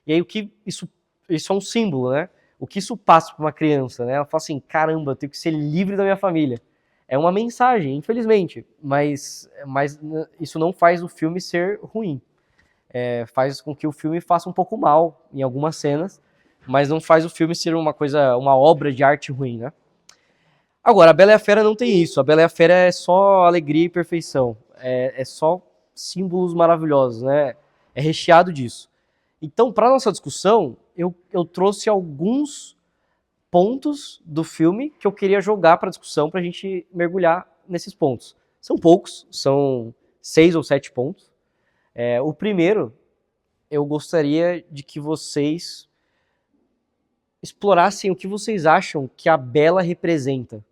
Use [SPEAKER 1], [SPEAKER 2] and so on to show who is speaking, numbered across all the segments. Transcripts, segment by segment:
[SPEAKER 1] E aí isso é um símbolo, né? O que isso passa para uma criança, né? Ela fala assim, caramba, eu tenho que ser livre da minha família. É uma mensagem, infelizmente, mas isso não faz o filme ser ruim. Faz com que o filme faça um pouco mal em algumas cenas, mas não faz o filme ser uma obra de arte ruim, né? Agora, a Bela e a Fera não tem isso. A Bela e a Fera é só alegria e perfeição. É só símbolos maravilhosos, né? É recheado disso. Então, para nossa discussão, eu trouxe alguns pontos do filme que eu queria jogar para discussão para a gente mergulhar nesses pontos. São poucos, são 6 ou 7 pontos. O primeiro, eu gostaria de que vocês explorassem o que vocês acham que a Bela representa.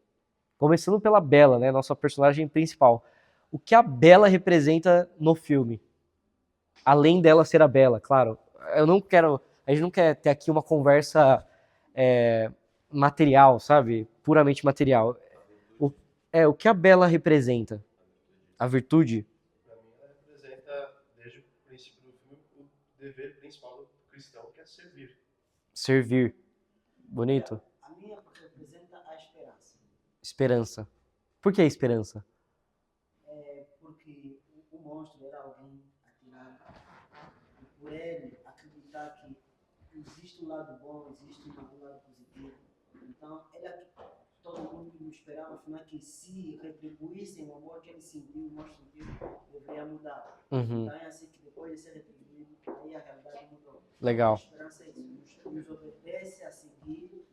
[SPEAKER 1] Começando pela Bela, né, nossa personagem principal. O que a Bela representa no filme? Além dela ser a Bela, claro. A gente não quer ter aqui uma conversa material, sabe? Puramente material. O que a Bela representa? A virtude?
[SPEAKER 2] Para mim, ela representa, desde o princípio do filme, o dever principal do cristão, que é servir.
[SPEAKER 1] Servir. Bonito.
[SPEAKER 3] A minha representa a esperança.
[SPEAKER 1] Esperança. Por que a esperança?
[SPEAKER 3] Porque o monstro era alguém atirado. E por ele acreditar que existe um lado bom, existe um lado positivo. Então, todo mundo não esperava, afinal, que se retribuíssem o amor que ele sentiu, o monstro sentiu, deveria mudar.
[SPEAKER 1] Uhum.
[SPEAKER 3] Então é assim que depois de ser retribuído, aí a realidade mudou.
[SPEAKER 1] Legal.
[SPEAKER 3] A esperança é isso, nos obedece a seguir,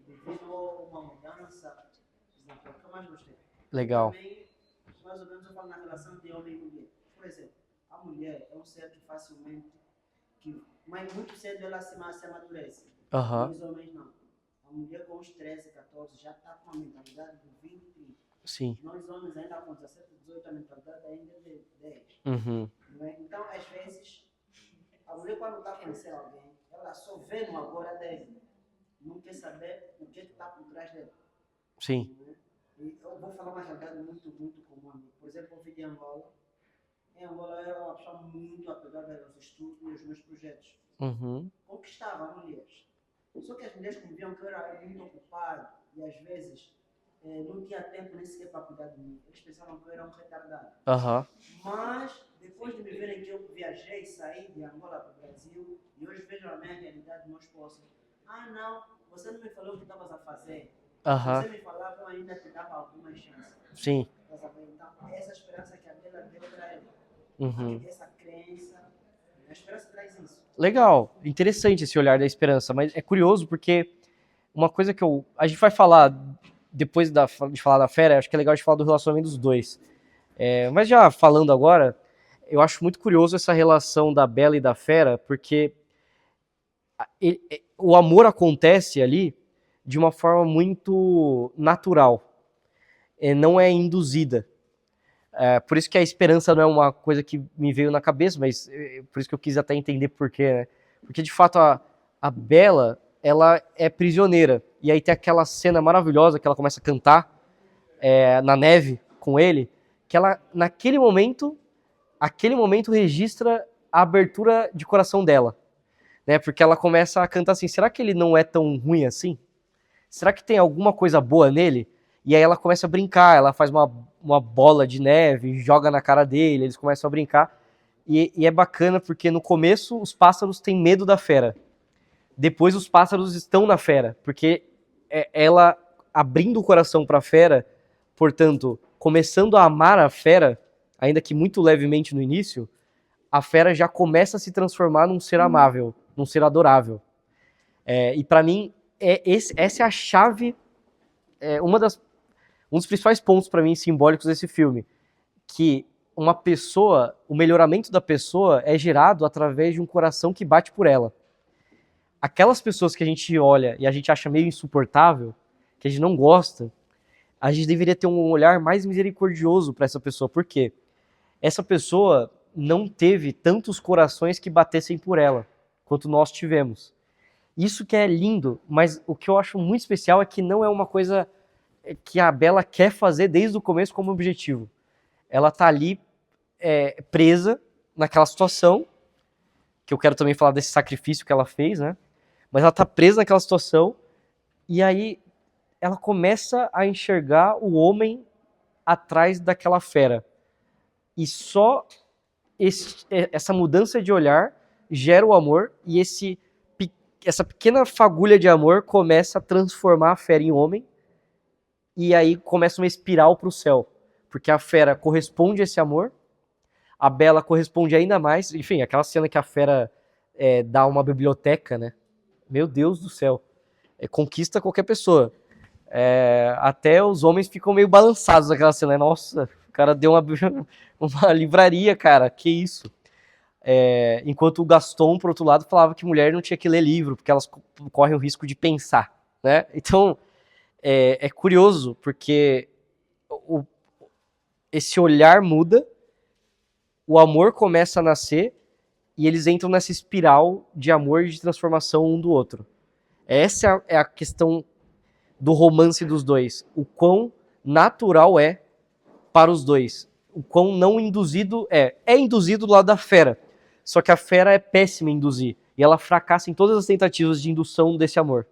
[SPEAKER 3] devido a uma mudança, exemplo, que eu mais gostei.
[SPEAKER 1] Legal.
[SPEAKER 3] Também, mais ou menos, eu falo na relação de homem e mulher. Por exemplo, a mulher é um ser que facilmente, mas muito cedo ela se amadurece.
[SPEAKER 1] Aham.
[SPEAKER 3] Os homens não. A mulher com os 13, 14 já está com a mentalidade do 20, 30.
[SPEAKER 1] Sim.
[SPEAKER 3] Nós homens ainda com 17, 18, a mentalidade ainda é de 10.
[SPEAKER 1] Uhum.
[SPEAKER 3] Não é? Então, às vezes, a mulher quando está conhecendo alguém, ela só vê no agora dele. Não quer saber o que está por trás dele.
[SPEAKER 1] Sim.
[SPEAKER 3] E eu vou falar uma realidade muito, muito comum. Por exemplo, eu vi de Angola. Em Angola eu era uma pessoa muito apegada aos estudos e aos meus projetos.
[SPEAKER 1] Uhum.
[SPEAKER 3] Conquistava mulheres. Só que as mulheres, como viam que eu era muito ocupado e às vezes não tinha tempo nem sequer para cuidar de mim, eles pensavam que eu era um retardado.
[SPEAKER 1] Aham.
[SPEAKER 3] Mas, depois de me verem que eu viajei, saí de Angola para o Brasil e hoje vejam a minha realidade, meus esposos. Ah, não, você não me falou o que estavas a fazer.
[SPEAKER 1] Aham.
[SPEAKER 3] Você me falava, eu ainda te dava alguma chance.
[SPEAKER 1] Sim.
[SPEAKER 3] Então, essa esperança que a Bela deu para ele,
[SPEAKER 1] Uhum.
[SPEAKER 3] essa crença, a esperança traz isso.
[SPEAKER 1] Legal, interessante esse olhar da esperança, mas é curioso porque uma coisa que a gente vai falar depois de falar da Fera, acho que é legal de falar do relacionamento dos dois. Mas já falando agora, eu acho muito curioso essa relação da Bela e da Fera, porque o amor acontece ali de uma forma muito natural, não é induzida. Por isso que a esperança não é uma coisa que me veio na cabeça, mas por isso que eu quis até entender por quê, né? Porque de fato a Bela, ela é prisioneira. E aí tem aquela cena maravilhosa que ela começa a cantar na neve com ele, que ela, aquele momento registra a abertura de coração dela. Né? Porque ela começa a cantar assim, será que ele não é tão ruim assim? Será que tem alguma coisa boa nele? E aí ela começa a brincar, ela faz uma bola de neve, joga na cara dele, eles começam a brincar. E é bacana porque no começo os pássaros têm medo da fera. Depois os pássaros estão na fera, porque ela abrindo o coração para a fera, portanto, começando a amar a fera, ainda que muito levemente no início, a fera já começa a se transformar num ser amável, num ser adorável. E para mim, essa é a chave, um dos principais pontos para mim simbólicos desse filme, que uma pessoa, o melhoramento da pessoa é gerado através de um coração que bate por ela. Aquelas pessoas que a gente olha e a gente acha meio insuportável, que a gente não gosta, a gente deveria ter um olhar mais misericordioso para essa pessoa. Por quê? Essa pessoa não teve tantos corações que batessem por ela, quanto nós tivemos. Isso que é lindo, mas o que eu acho muito especial é que não é uma coisa que a Bela quer fazer desde o começo como objetivo. Ela tá ali presa naquela situação que eu quero também falar desse sacrifício que ela fez, né? Mas ela tá presa naquela situação, e aí ela começa a enxergar o homem atrás daquela fera. E só essa mudança de olhar gera o amor, e essa pequena fagulha de amor começa a transformar a fera em homem, e aí começa uma espiral para o céu, porque a fera corresponde a esse amor, a Bela corresponde ainda mais, enfim, aquela cena que a fera dá uma biblioteca, né? Meu Deus do céu, conquista qualquer pessoa. Até os homens ficam meio balançados naquela cena, né? Nossa, o cara deu uma livraria, cara, que isso. Enquanto o Gaston, por outro lado, falava que mulher não tinha que ler livro, porque elas correm o risco de pensar, né? Então, é curioso, porque esse olhar muda, o amor começa a nascer, e eles entram nessa espiral de amor e de transformação um do outro. Essa é a questão do romance dos dois. O quão natural é para os dois. O quão não induzido é. É induzido do lado da fera. Só que a fera é péssima em induzir. E ela fracassa em todas as tentativas de indução desse amor.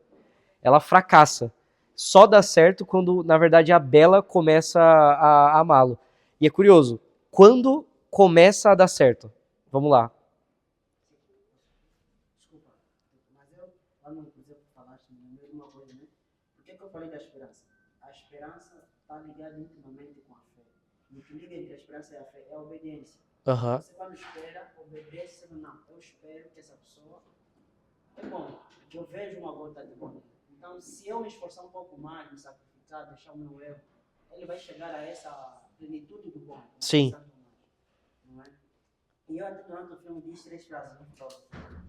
[SPEAKER 1] Ela fracassa. Só dá certo quando, na verdade, a Bela começa a amá-lo. E é curioso. Quando começa a dar certo? Vamos lá.
[SPEAKER 3] Desculpa, mas eu, lá no Cruzeiro que falaste, no meio de uma coisa, né? Por que eu falei da esperança? A esperança está ligada intimamente com a fé. E o que liga entre a esperança e a fé é a obediência.
[SPEAKER 1] Uhum.
[SPEAKER 3] Você quando espera, obedece, não. Eu espero que essa pessoa é bom, que eu vejo uma gota de bom. Então, se eu me esforçar um pouco mais, me sacrificar, deixar o meu erro, ele vai chegar a essa plenitude do bom.
[SPEAKER 1] Sim.
[SPEAKER 3] Não é? E eu, durante o filme, disse 3 frases muito fortes.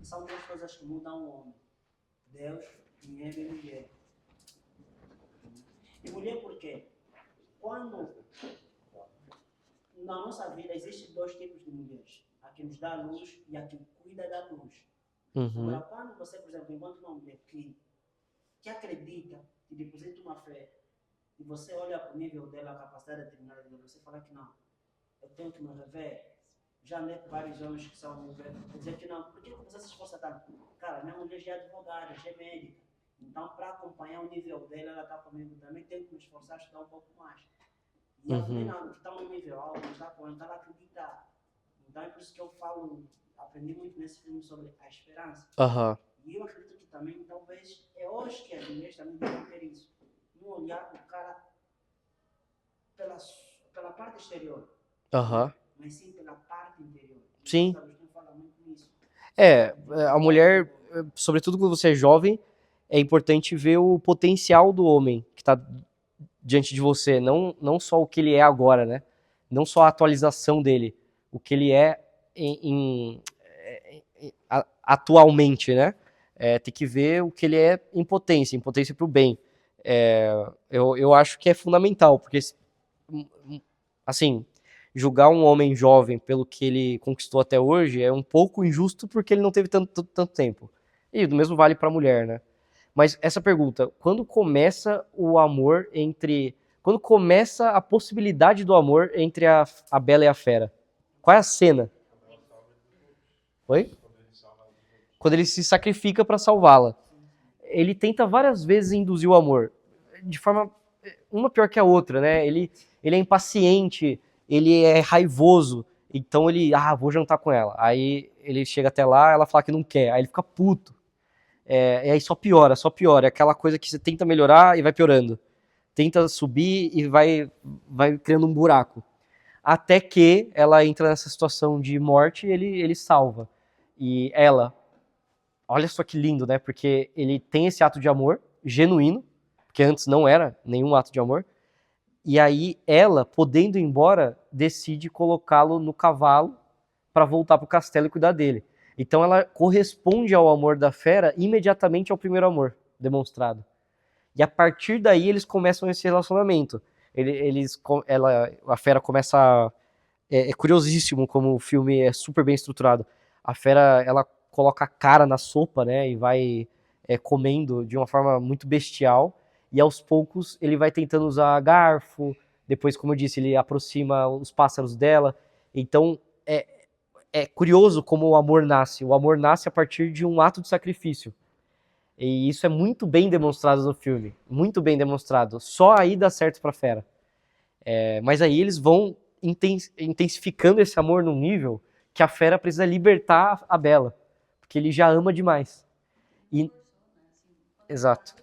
[SPEAKER 3] E são 3 coisas que mudam o homem: Deus, dinheiro e mulher. E mulher por quê? Quando na nossa vida existem 2 tipos de mulheres: a que nos dá a luz e a que cuida da luz.
[SPEAKER 1] Uhum.
[SPEAKER 3] Agora, quando você, por exemplo, encontra uma mulher que acredita, que deposita uma fé, e você olha para o nível dela, a capacidade de determinar dela, você fala que não, eu tenho que me rever. Já andei com vários homens que são mulheres, dizer que não, por que você se esforça tanto? Cara, minha mulher já é advogada, já é médica. Então, para acompanhar o nível dela, ela está comigo também, tenho que me esforçar a estudar um pouco mais. E a mulher não, que está no nível alto, está com ela acredita. Então, é por isso que eu falo, aprendi muito nesse filme sobre a esperança.
[SPEAKER 1] Uhum.
[SPEAKER 3] E eu acredito que também, talvez, é hoje que as mulheres também devem ter isso. Não olhar o cara pela parte exterior.
[SPEAKER 1] Uhum.
[SPEAKER 3] Mas sim pela parte interior.
[SPEAKER 1] Sim.
[SPEAKER 3] Agostinho fala muito nisso.
[SPEAKER 1] A mulher, sobretudo quando você é jovem, é importante ver o potencial do homem que está diante de você, não só o que ele é agora, né? Não só a atualização dele, o que ele é atualmente, né? Tem que ver o que ele é em potência para o bem. Eu acho que é fundamental, porque, assim, julgar um homem jovem pelo que ele conquistou até hoje é um pouco injusto porque ele não teve tanto tempo. E o mesmo vale para a mulher, né? Mas essa pergunta, quando começa o amor entre... Quando começa a possibilidade do amor entre a Bela e a Fera? Qual é a cena? Oi? Quando ele se sacrifica para salvá-la. Ele tenta várias vezes induzir o amor, de forma uma pior que a outra, né? Ele é impaciente, ele é raivoso, então ele, vou jantar com ela. Aí ele chega até lá, ela fala que não quer, aí ele fica puto. E aí só piora. É aquela coisa que você tenta melhorar e vai piorando. Tenta subir e vai criando um buraco. Até que ela entra nessa situação de morte e ele salva. E ela, olha só que lindo, né? Porque ele tem esse ato de amor genuíno, porque antes não era nenhum ato de amor. E aí ela, podendo ir embora, decide colocá-lo no cavalo para voltar pro castelo e cuidar dele. Então ela corresponde ao amor da fera imediatamente ao primeiro amor demonstrado. E a partir daí eles começam esse relacionamento. A fera começa... É curiosíssimo como o filme é super bem estruturado. A fera, ela coloca a cara na sopa, né, e vai comendo de uma forma muito bestial. E aos poucos ele vai tentando usar garfo. Depois, como eu disse, ele aproxima os pássaros dela. Então, é curioso como o amor nasce. O amor nasce a partir de um ato de sacrifício. E isso é muito bem demonstrado no filme. Muito bem demonstrado. Só aí dá certo pra fera. Mas aí eles vão intensificando esse amor num nível que a fera precisa libertar a Bella. Porque ele já ama demais. E... Exato.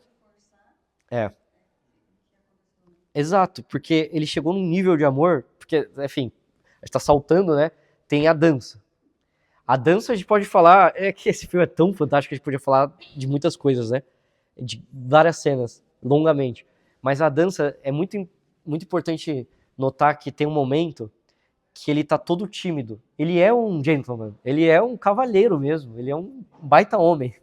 [SPEAKER 1] Exato, porque ele chegou num nível de amor, porque, enfim, a gente tá saltando, né? Tem a dança. A dança a gente pode falar, é que esse filme é tão fantástico que a gente podia falar de muitas coisas, né? De várias cenas, longamente. Mas a dança é muito, muito importante notar que tem um momento que ele tá todo tímido. Ele é um gentleman, ele é um cavalheiro mesmo, ele é um baita homem.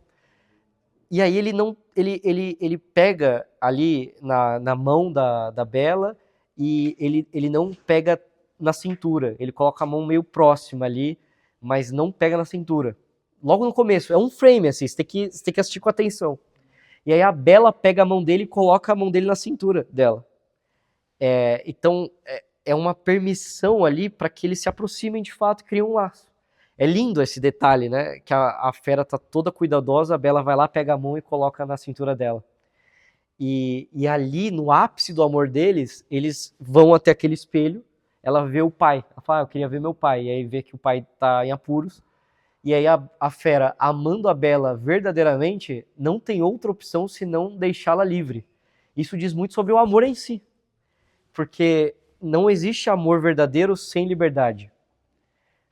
[SPEAKER 1] E aí ele pega ali na mão da Bella e ele não pega na cintura. Ele coloca a mão meio próxima ali, mas não pega na cintura. Logo no começo, é um frame assim, você tem que assistir com atenção. E aí a Bella pega a mão dele e coloca a mão dele na cintura dela. Então é uma permissão ali para que eles se aproximem de fato e criem um laço. É lindo esse detalhe, né? Que a fera tá toda cuidadosa, a Bella vai lá, pega a mão e coloca na cintura dela. E ali, no ápice do amor deles, eles vão até aquele espelho, ela vê o pai. Ela fala, eu queria ver meu pai. E aí vê que o pai tá em apuros. E aí a fera, amando a Bella verdadeiramente, não tem outra opção senão deixá-la livre. Isso diz muito sobre o amor em si. Porque não existe amor verdadeiro sem liberdade.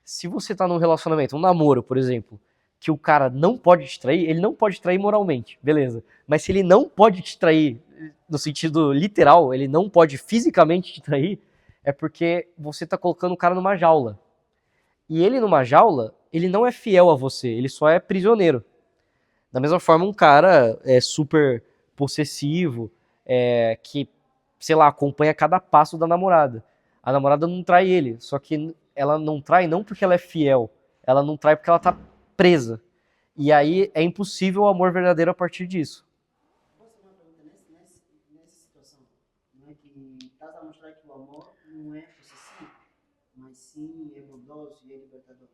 [SPEAKER 1] Se você tá num relacionamento, um namoro, por exemplo, que o cara não pode te trair, ele não pode te trair moralmente, beleza. Mas se ele não pode te trair, no sentido literal, ele não pode fisicamente te trair, é porque você tá colocando o cara numa jaula. E ele numa jaula, ele não é fiel a você, ele só é prisioneiro. Da mesma forma, um cara super possessivo, que, sei lá, acompanha cada passo da namorada. A namorada não trai ele, só que ela não trai não porque ela é fiel, ela não trai porque ela tá presa. E aí é impossível o amor verdadeiro a partir disso.
[SPEAKER 3] Posso fazer uma pergunta nessa situação? Não é que estás a mostrar que o amor não é possessivo, mas sim é bondoso e é libertador.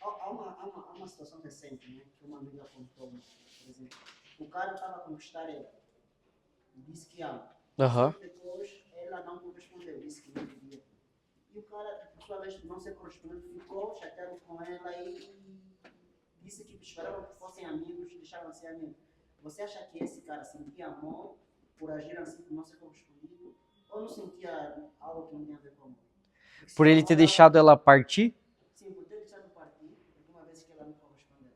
[SPEAKER 3] Há uma situação recente, né, que uma amiga contou, por exemplo. O cara estava a conquistar ela, disse que ama.
[SPEAKER 1] Aham.
[SPEAKER 3] Depois ela não correspondeu, disse que não queria. E o cara, por sua vez, não se correspondeu, ficou chateado com ela e disse que esperavam que fossem amigos, deixavam de ser amigos. Você acha que esse cara sentia amor por agir assim, por não ser correspondido? Ou não sentia algo que não tinha a ver com amor?
[SPEAKER 1] Por ele ter deixado ela partir?
[SPEAKER 3] Sim, por ter deixado partir, uma vez que ela não correspondeu.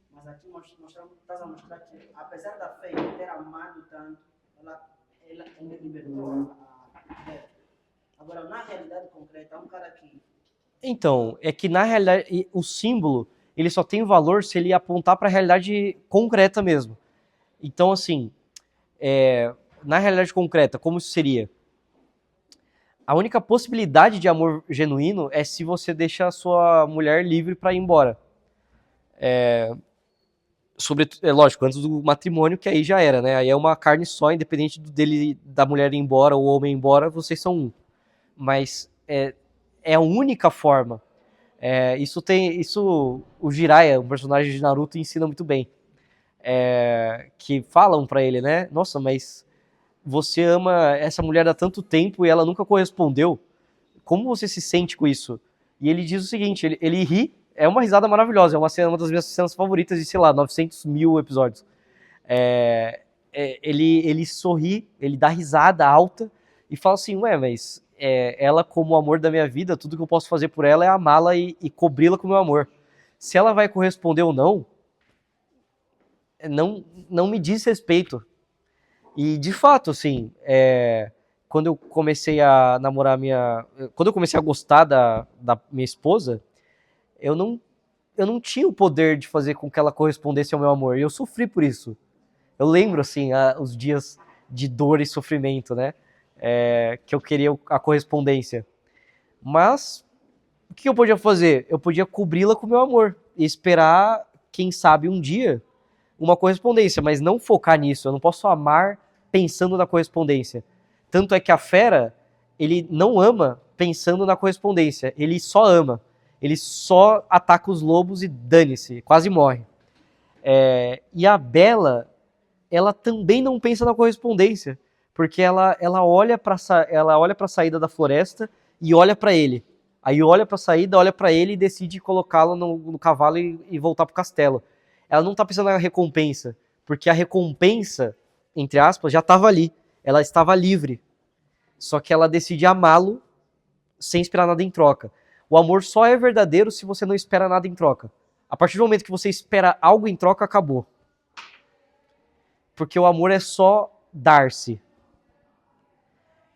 [SPEAKER 3] Mas aqui estás a mostrar que, apesar da fé e ter amado tanto, ela libertou a fé. Agora, na realidade concreta, é um cara que...
[SPEAKER 1] Então, é que na realidade o símbolo, ele só tem valor se ele apontar para a realidade concreta mesmo. Então, assim, na realidade concreta, como isso seria? A única possibilidade de amor genuíno é se você deixa a sua mulher livre para ir embora. Lógico, antes do matrimônio, que aí já era, né? Aí é uma carne só, independente da mulher ir embora ou o homem ir embora, vocês são um. Mas é a única forma. Isso o Jiraiya, o personagem de Naruto, ensina muito bem. Que falam pra ele, né? Nossa, mas você ama essa mulher há tanto tempo e ela nunca correspondeu. Como você se sente com isso? E ele diz o seguinte, ele ri, é uma risada maravilhosa, é uma das minhas cenas favoritas de, sei lá, 900 mil episódios. Ele sorri, ele dá risada alta e fala assim, ué, mas ela como o amor da minha vida, tudo que eu posso fazer por ela é amá-la e cobri-la com o meu amor. Se ela vai corresponder ou não me diz respeito. E, de fato, assim, quando eu comecei a namorar quando eu comecei a gostar da minha esposa, eu não tinha o poder de fazer com que ela correspondesse ao meu amor. E eu sofri por isso. Eu lembro, assim, os dias de dor e sofrimento, né? Que eu queria a correspondência. Mas, o que eu podia fazer? Eu podia cobri-la com o meu amor. E esperar, quem sabe, um dia, uma correspondência. Mas não focar nisso. Eu não posso amar pensando na correspondência. Tanto é que a fera, ele não ama pensando na correspondência. Ele só ama. Ele só ataca os lobos e dane-se, quase morre. E a Bella, ela também não pensa na correspondência, porque ela olha para a saída da floresta e olha para ele. Aí olha para a saída, olha para ele e decide colocá-lo no cavalo e voltar pro castelo. Ela não está pensando na recompensa, porque a recompensa, entre aspas, já estava ali. Ela estava livre. Só que ela decide amá-lo sem esperar nada em troca. O amor só é verdadeiro se você não espera nada em troca. A partir do momento que você espera algo em troca, acabou. Porque o amor é só dar-se.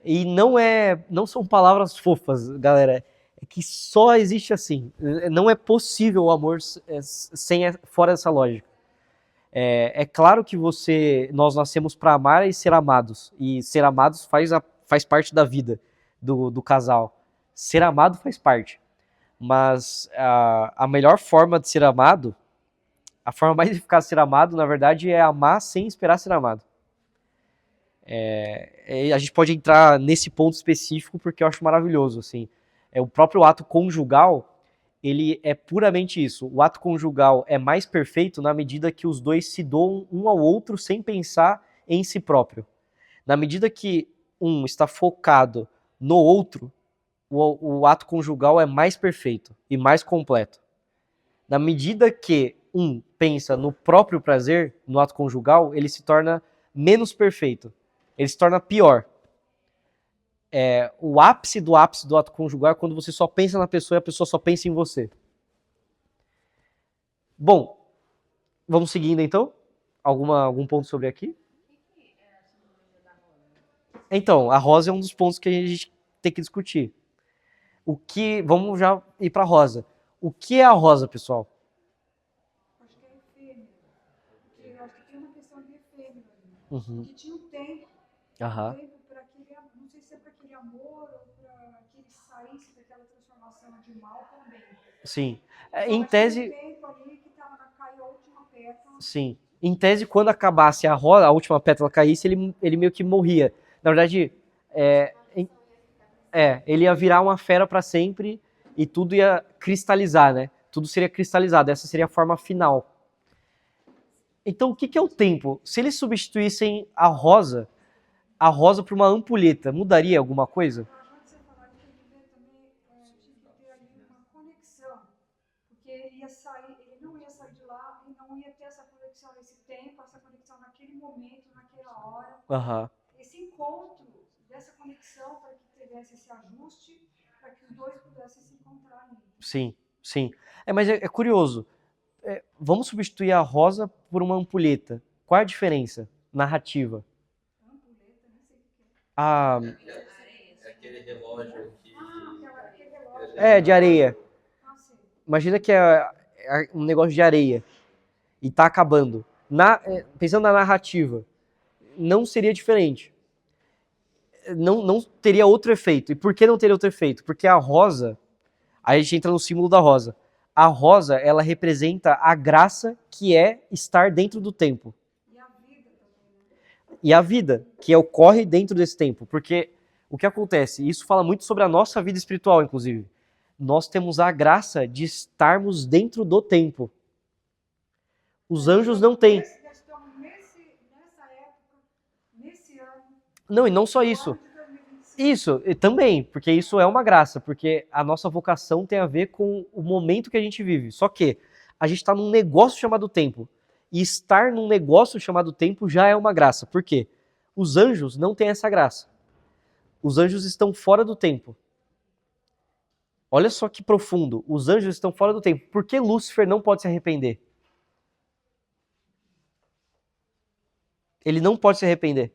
[SPEAKER 1] E não são palavras fofas, galera. É que só existe assim. Não é possível o amor fora dessa lógica. É claro que nós nascemos para amar e ser amados. E ser amados faz parte da vida do casal. Ser amado faz parte. Mas a melhor forma de ser amado, a forma mais eficaz de ser amado, na verdade, é amar sem esperar ser amado. A gente pode entrar nesse ponto específico porque eu acho maravilhoso. Assim. O próprio ato conjugal, ele é puramente isso. O ato conjugal é mais perfeito na medida que os dois se doam um ao outro sem pensar em si próprio. Na medida que um está focado no outro, o ato conjugal é mais perfeito e mais completo. Na medida que um pensa no próprio prazer, no ato conjugal, ele se torna menos perfeito. Ele se torna pior. O ápice do ato conjugal é quando você só pensa na pessoa e a pessoa só pensa em você. Bom, vamos seguindo então? Algum ponto sobre aqui? Então, a rosa é um dos pontos que a gente tem que discutir. Vamos já ir para a rosa. O que é a rosa, pessoal?
[SPEAKER 4] Acho que é efêmero. Porque eu acho que tem uma questão de efêmero ali.
[SPEAKER 1] Uhum.
[SPEAKER 4] Que tinha um tempo.
[SPEAKER 1] Aham.
[SPEAKER 4] Um tempo para aquele, não sei se é para aquele amor ou para que ele saísse daquela transformação de mal também.
[SPEAKER 1] Sim.
[SPEAKER 4] Então,
[SPEAKER 1] Em
[SPEAKER 4] acho
[SPEAKER 1] tese.
[SPEAKER 4] que tem um tempo ali que estava na cair a última pétala.
[SPEAKER 1] Sim. Em tese, quando acabasse a última pétala caísse, ele meio que morria. Na verdade, ele ia virar uma fera para sempre e tudo ia cristalizar, né? Tudo seria cristalizado. Essa seria a forma final. Então, o que é o tempo? Se eles substituíssem a rosa por uma ampulheta, mudaria alguma coisa?
[SPEAKER 4] Antes de você falar que ele devia também tinha que ter ali uma conexão. Porque ele não ia sair de lá e não ia ter essa conexão nesse tempo, essa conexão naquele momento, naquela hora.
[SPEAKER 1] Aham.
[SPEAKER 4] Esse encontro dessa conexão para que tivesse esse ajuste, para que os dois pudessem se encontrar ali.
[SPEAKER 1] Sim, sim. Mas é curioso. Vamos substituir a rosa por uma ampulheta. Qual é a diferença narrativa?
[SPEAKER 4] Ampulheta, não sei o que é.
[SPEAKER 1] Ah,
[SPEAKER 5] É aquele relógio que.
[SPEAKER 4] Aquele relógio.
[SPEAKER 1] de areia.
[SPEAKER 4] Ah, sei.
[SPEAKER 1] Imagina que é um negócio de areia e tá acabando. Pensando na narrativa, não seria diferente. Não teria outro efeito. E por que não teria outro efeito? Porque a rosa, aí a gente entra no símbolo da rosa. A rosa, ela representa a graça que é estar dentro do tempo.
[SPEAKER 4] E a vida também, né?
[SPEAKER 1] E a vida, que ocorre dentro desse tempo. Porque o que acontece? Isso fala muito sobre a nossa vida espiritual, inclusive. Nós temos a graça de estarmos dentro do tempo. Os anjos não têm.
[SPEAKER 4] Nessa época, nesse ano.
[SPEAKER 1] Não, e não só isso.
[SPEAKER 4] Ano de 2025.
[SPEAKER 1] Isso, e também, porque isso é uma graça, porque a nossa vocação tem a ver com o momento que a gente vive. Só que a gente está num negócio chamado tempo. E estar num negócio chamado tempo já é uma graça. Por quê? Os anjos não têm essa graça. Os anjos estão fora do tempo. Olha só que profundo. Os anjos estão fora do tempo. Por que Lúcifer não pode se arrepender? Ele não pode se arrepender.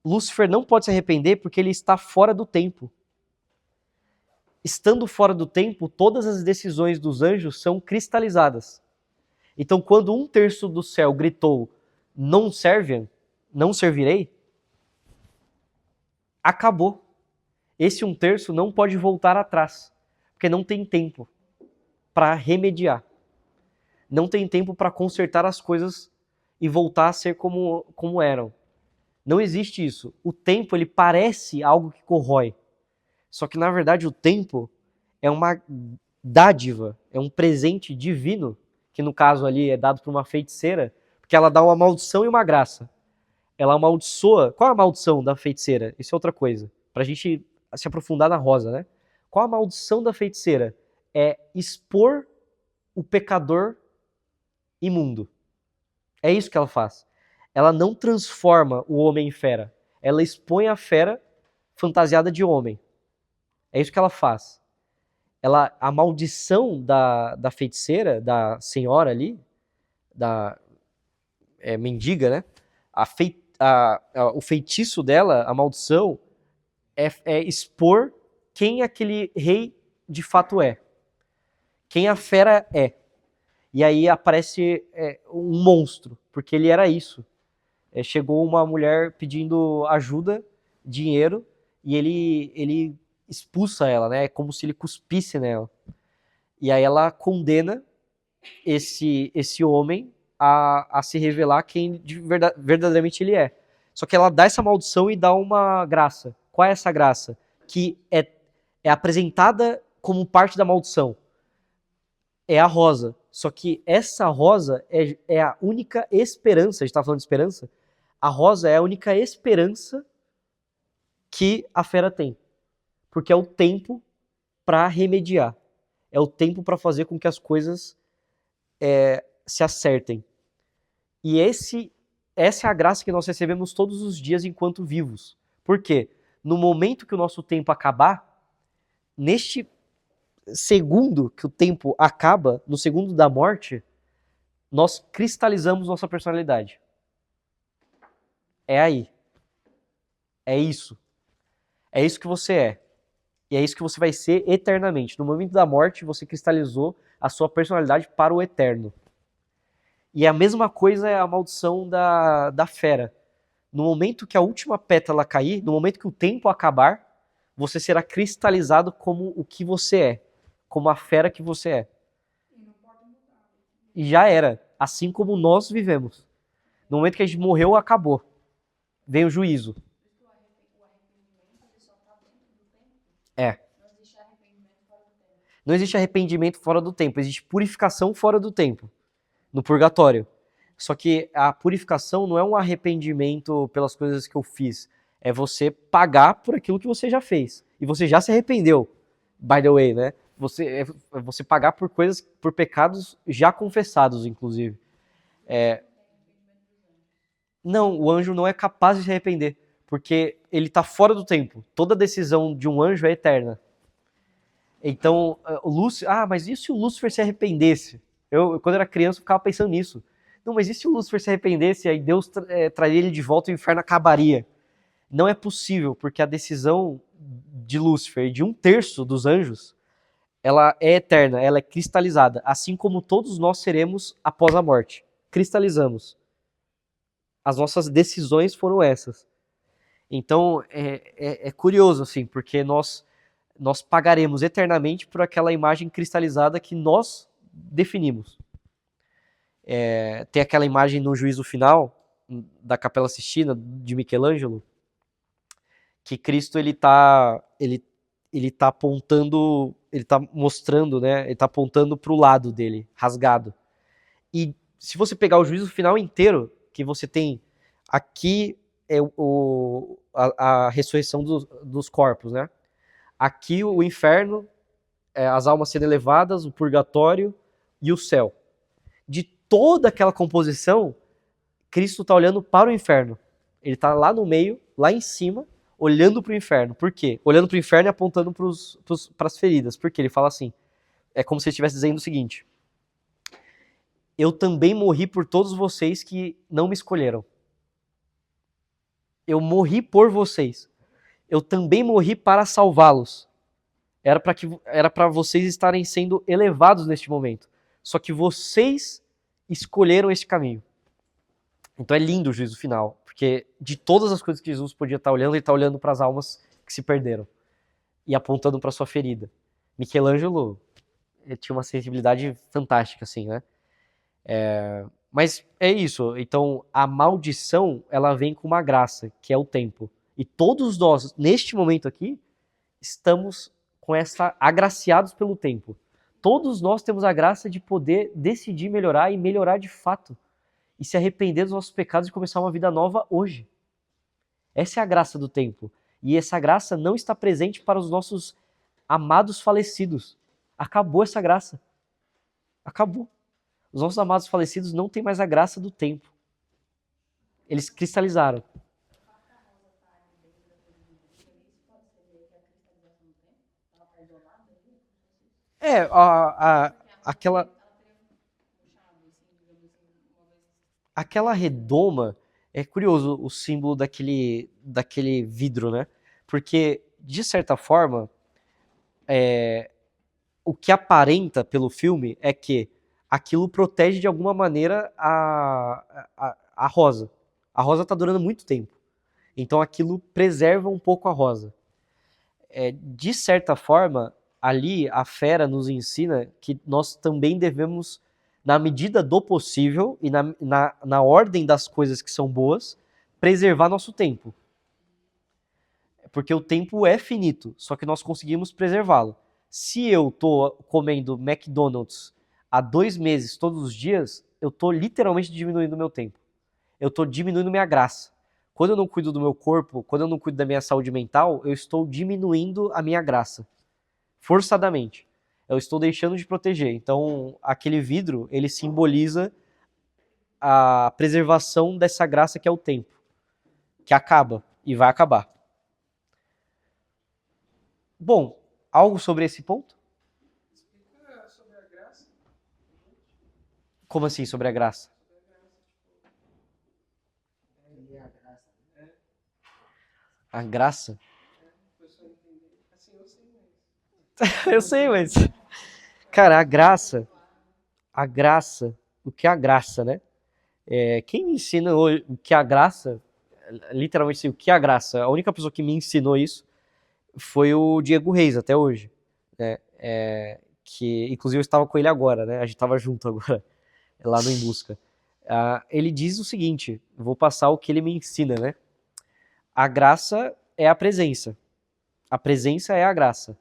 [SPEAKER 1] Lúcifer não pode se arrepender porque ele está fora do tempo. Estando fora do tempo, todas as decisões dos anjos são cristalizadas. Então, quando 1/3 do céu gritou, não servirei, acabou. Esse 1/3 não pode voltar atrás, porque não tem tempo para remediar. Não tem tempo para consertar as coisas e voltar a ser como eram. Não existe isso. O tempo, ele parece algo que corrói. Só que, na verdade, o tempo é uma dádiva, é um presente divino, que no caso ali é dado por uma feiticeira, porque ela dá uma maldição e uma graça. Ela amaldiçoa. Qual é a maldição da feiticeira? Isso é outra coisa. Pra gente se aprofundar na rosa, né? Qual a maldição da feiticeira? É expor o pecador imundo. É isso que ela faz. Ela não transforma o homem em fera. Ela expõe a fera fantasiada de homem. É isso que ela faz. A maldição da feiticeira, da senhora ali, da mendiga, né? O feitiço dela, a maldição, é expor quem aquele rei de fato é. Quem a fera é. E aí aparece um monstro, porque ele era isso. Chegou uma mulher pedindo ajuda, dinheiro, e ele expulsa ela, né? É como se ele cuspisse nela. E aí ela condena esse homem a se revelar quem verdadeiramente ele é. Só que ela dá essa maldição e dá uma graça. Qual é essa graça? Que é apresentada como parte da maldição. É a rosa. Só que essa rosa é a única esperança. A gente tá falando de esperança? A rosa é a única esperança que a fera tem. Porque é o tempo para remediar. É o tempo para fazer com que as coisas se acertem. E essa é a graça que nós recebemos todos os dias enquanto vivos. Por quê? No momento que o nosso tempo acabar, neste segundo que o tempo acaba, no segundo da morte, nós cristalizamos nossa personalidade. É aí. É isso. É isso que você é. E é isso que você vai ser eternamente. No momento da morte, você cristalizou a sua personalidade para o eterno. E a mesma coisa é a maldição da fera. No momento que a última pétala cair, no momento que o tempo acabar, você será cristalizado como o que você é. Como a fera que você é. E já era. Assim como nós vivemos. No momento que a gente morreu, acabou. Vem o juízo. Não existe arrependimento fora do tempo. Existe purificação fora do tempo. No purgatório. Só que a purificação não é um arrependimento pelas coisas que eu fiz. É você pagar por aquilo que você já fez. E você já se arrependeu. By the way, né? Você pagar por coisas, por pecados já confessados, inclusive. Não, o anjo não é capaz de se arrepender. Porque ele está fora do tempo. Toda decisão de um anjo é eterna. Então, o Lúcifer... mas e se o Lúcifer se arrependesse? Eu, quando era criança, ficava pensando nisso. Não, mas e se o Lúcifer se arrependesse e aí Deus traria ele de volta e o inferno acabaria? Não é possível, porque a decisão de Lúcifer e de 1/3 dos anjos, ela é eterna, ela é cristalizada, assim como todos nós seremos após a morte. Cristalizamos. As nossas decisões foram essas. Então, é curioso, assim, porque nós pagaremos eternamente por aquela imagem cristalizada que nós definimos. Tem aquela imagem no Juízo Final, da Capela Sistina, de Michelangelo, que Cristo ele tá apontando, ele tá mostrando, né? Ele tá apontando para o lado dele, rasgado. E se você pegar o Juízo Final inteiro, que você tem aqui a ressurreição dos corpos, né? Aqui o inferno, as almas sendo elevadas, o purgatório e o céu. De toda aquela composição, Cristo está olhando para o inferno. Ele está lá no meio, lá em cima, olhando para o inferno. Por quê? Olhando para o inferno e apontando para as feridas. Porque ele fala assim, é como se ele estivesse dizendo o seguinte: eu também morri por todos vocês que não me escolheram. Eu morri por vocês. Eu também morri para salvá-los. Era para vocês estarem sendo elevados neste momento. Só que vocês escolheram esse caminho. Então é lindo o juízo final, porque de todas as coisas que Jesus podia estar olhando, ele está olhando para as almas que se perderam e apontando para sua ferida. Michelangelo tinha uma sensibilidade fantástica, assim, né? Mas é isso. Então a maldição, ela vem com uma graça, que é o tempo. E todos nós, neste momento aqui, estamos com essa agraciados pelo tempo. Todos nós temos a graça de poder decidir melhorar e melhorar de fato. E se arrepender dos nossos pecados e começar uma vida nova hoje. Essa é a graça do tempo. E essa graça não está presente para os nossos amados falecidos. Acabou essa graça. Acabou. Os nossos amados falecidos não têm mais a graça do tempo. Eles cristalizaram. Aquela redoma, é curioso o símbolo daquele vidro, né? Porque, de certa forma, o que aparenta pelo filme é que aquilo protege de alguma maneira a rosa. A rosa está durando muito tempo. Então aquilo preserva um pouco a rosa. De certa forma, ali a fera nos ensina que nós também devemos, na medida do possível e na ordem das coisas que são boas, preservar nosso tempo. Porque o tempo é finito, só que nós conseguimos preservá-lo. Se eu tô comendo McDonald's há 2 meses todos os dias, eu tô literalmente diminuindo o meu tempo. Eu tô diminuindo minha graça. Quando eu não cuido do meu corpo, quando eu não cuido da minha saúde mental, eu estou diminuindo a minha graça. Forçadamente. Eu estou deixando de proteger. Então, aquele vidro, ele simboliza a preservação dessa graça que é o tempo. Que acaba e vai acabar. Bom, algo sobre esse ponto?
[SPEAKER 2] Explica sobre a graça.
[SPEAKER 1] Como assim, sobre a graça?
[SPEAKER 3] E a graça.
[SPEAKER 1] A graça?
[SPEAKER 2] A pessoa entender. Assim, eu sei mesmo.
[SPEAKER 1] Eu sei, mas... Cara, a graça, o que é a graça, né? Quem me ensina hoje o que é a graça, literalmente assim, o que é a graça, a única pessoa que me ensinou isso foi o Diego Reis, até hoje, né? Que inclusive eu estava com ele agora, né? A gente estava junto agora, lá no Em Busca. Ele diz o seguinte, vou passar o que ele me ensina, né? A graça é a presença. A presença é a graça.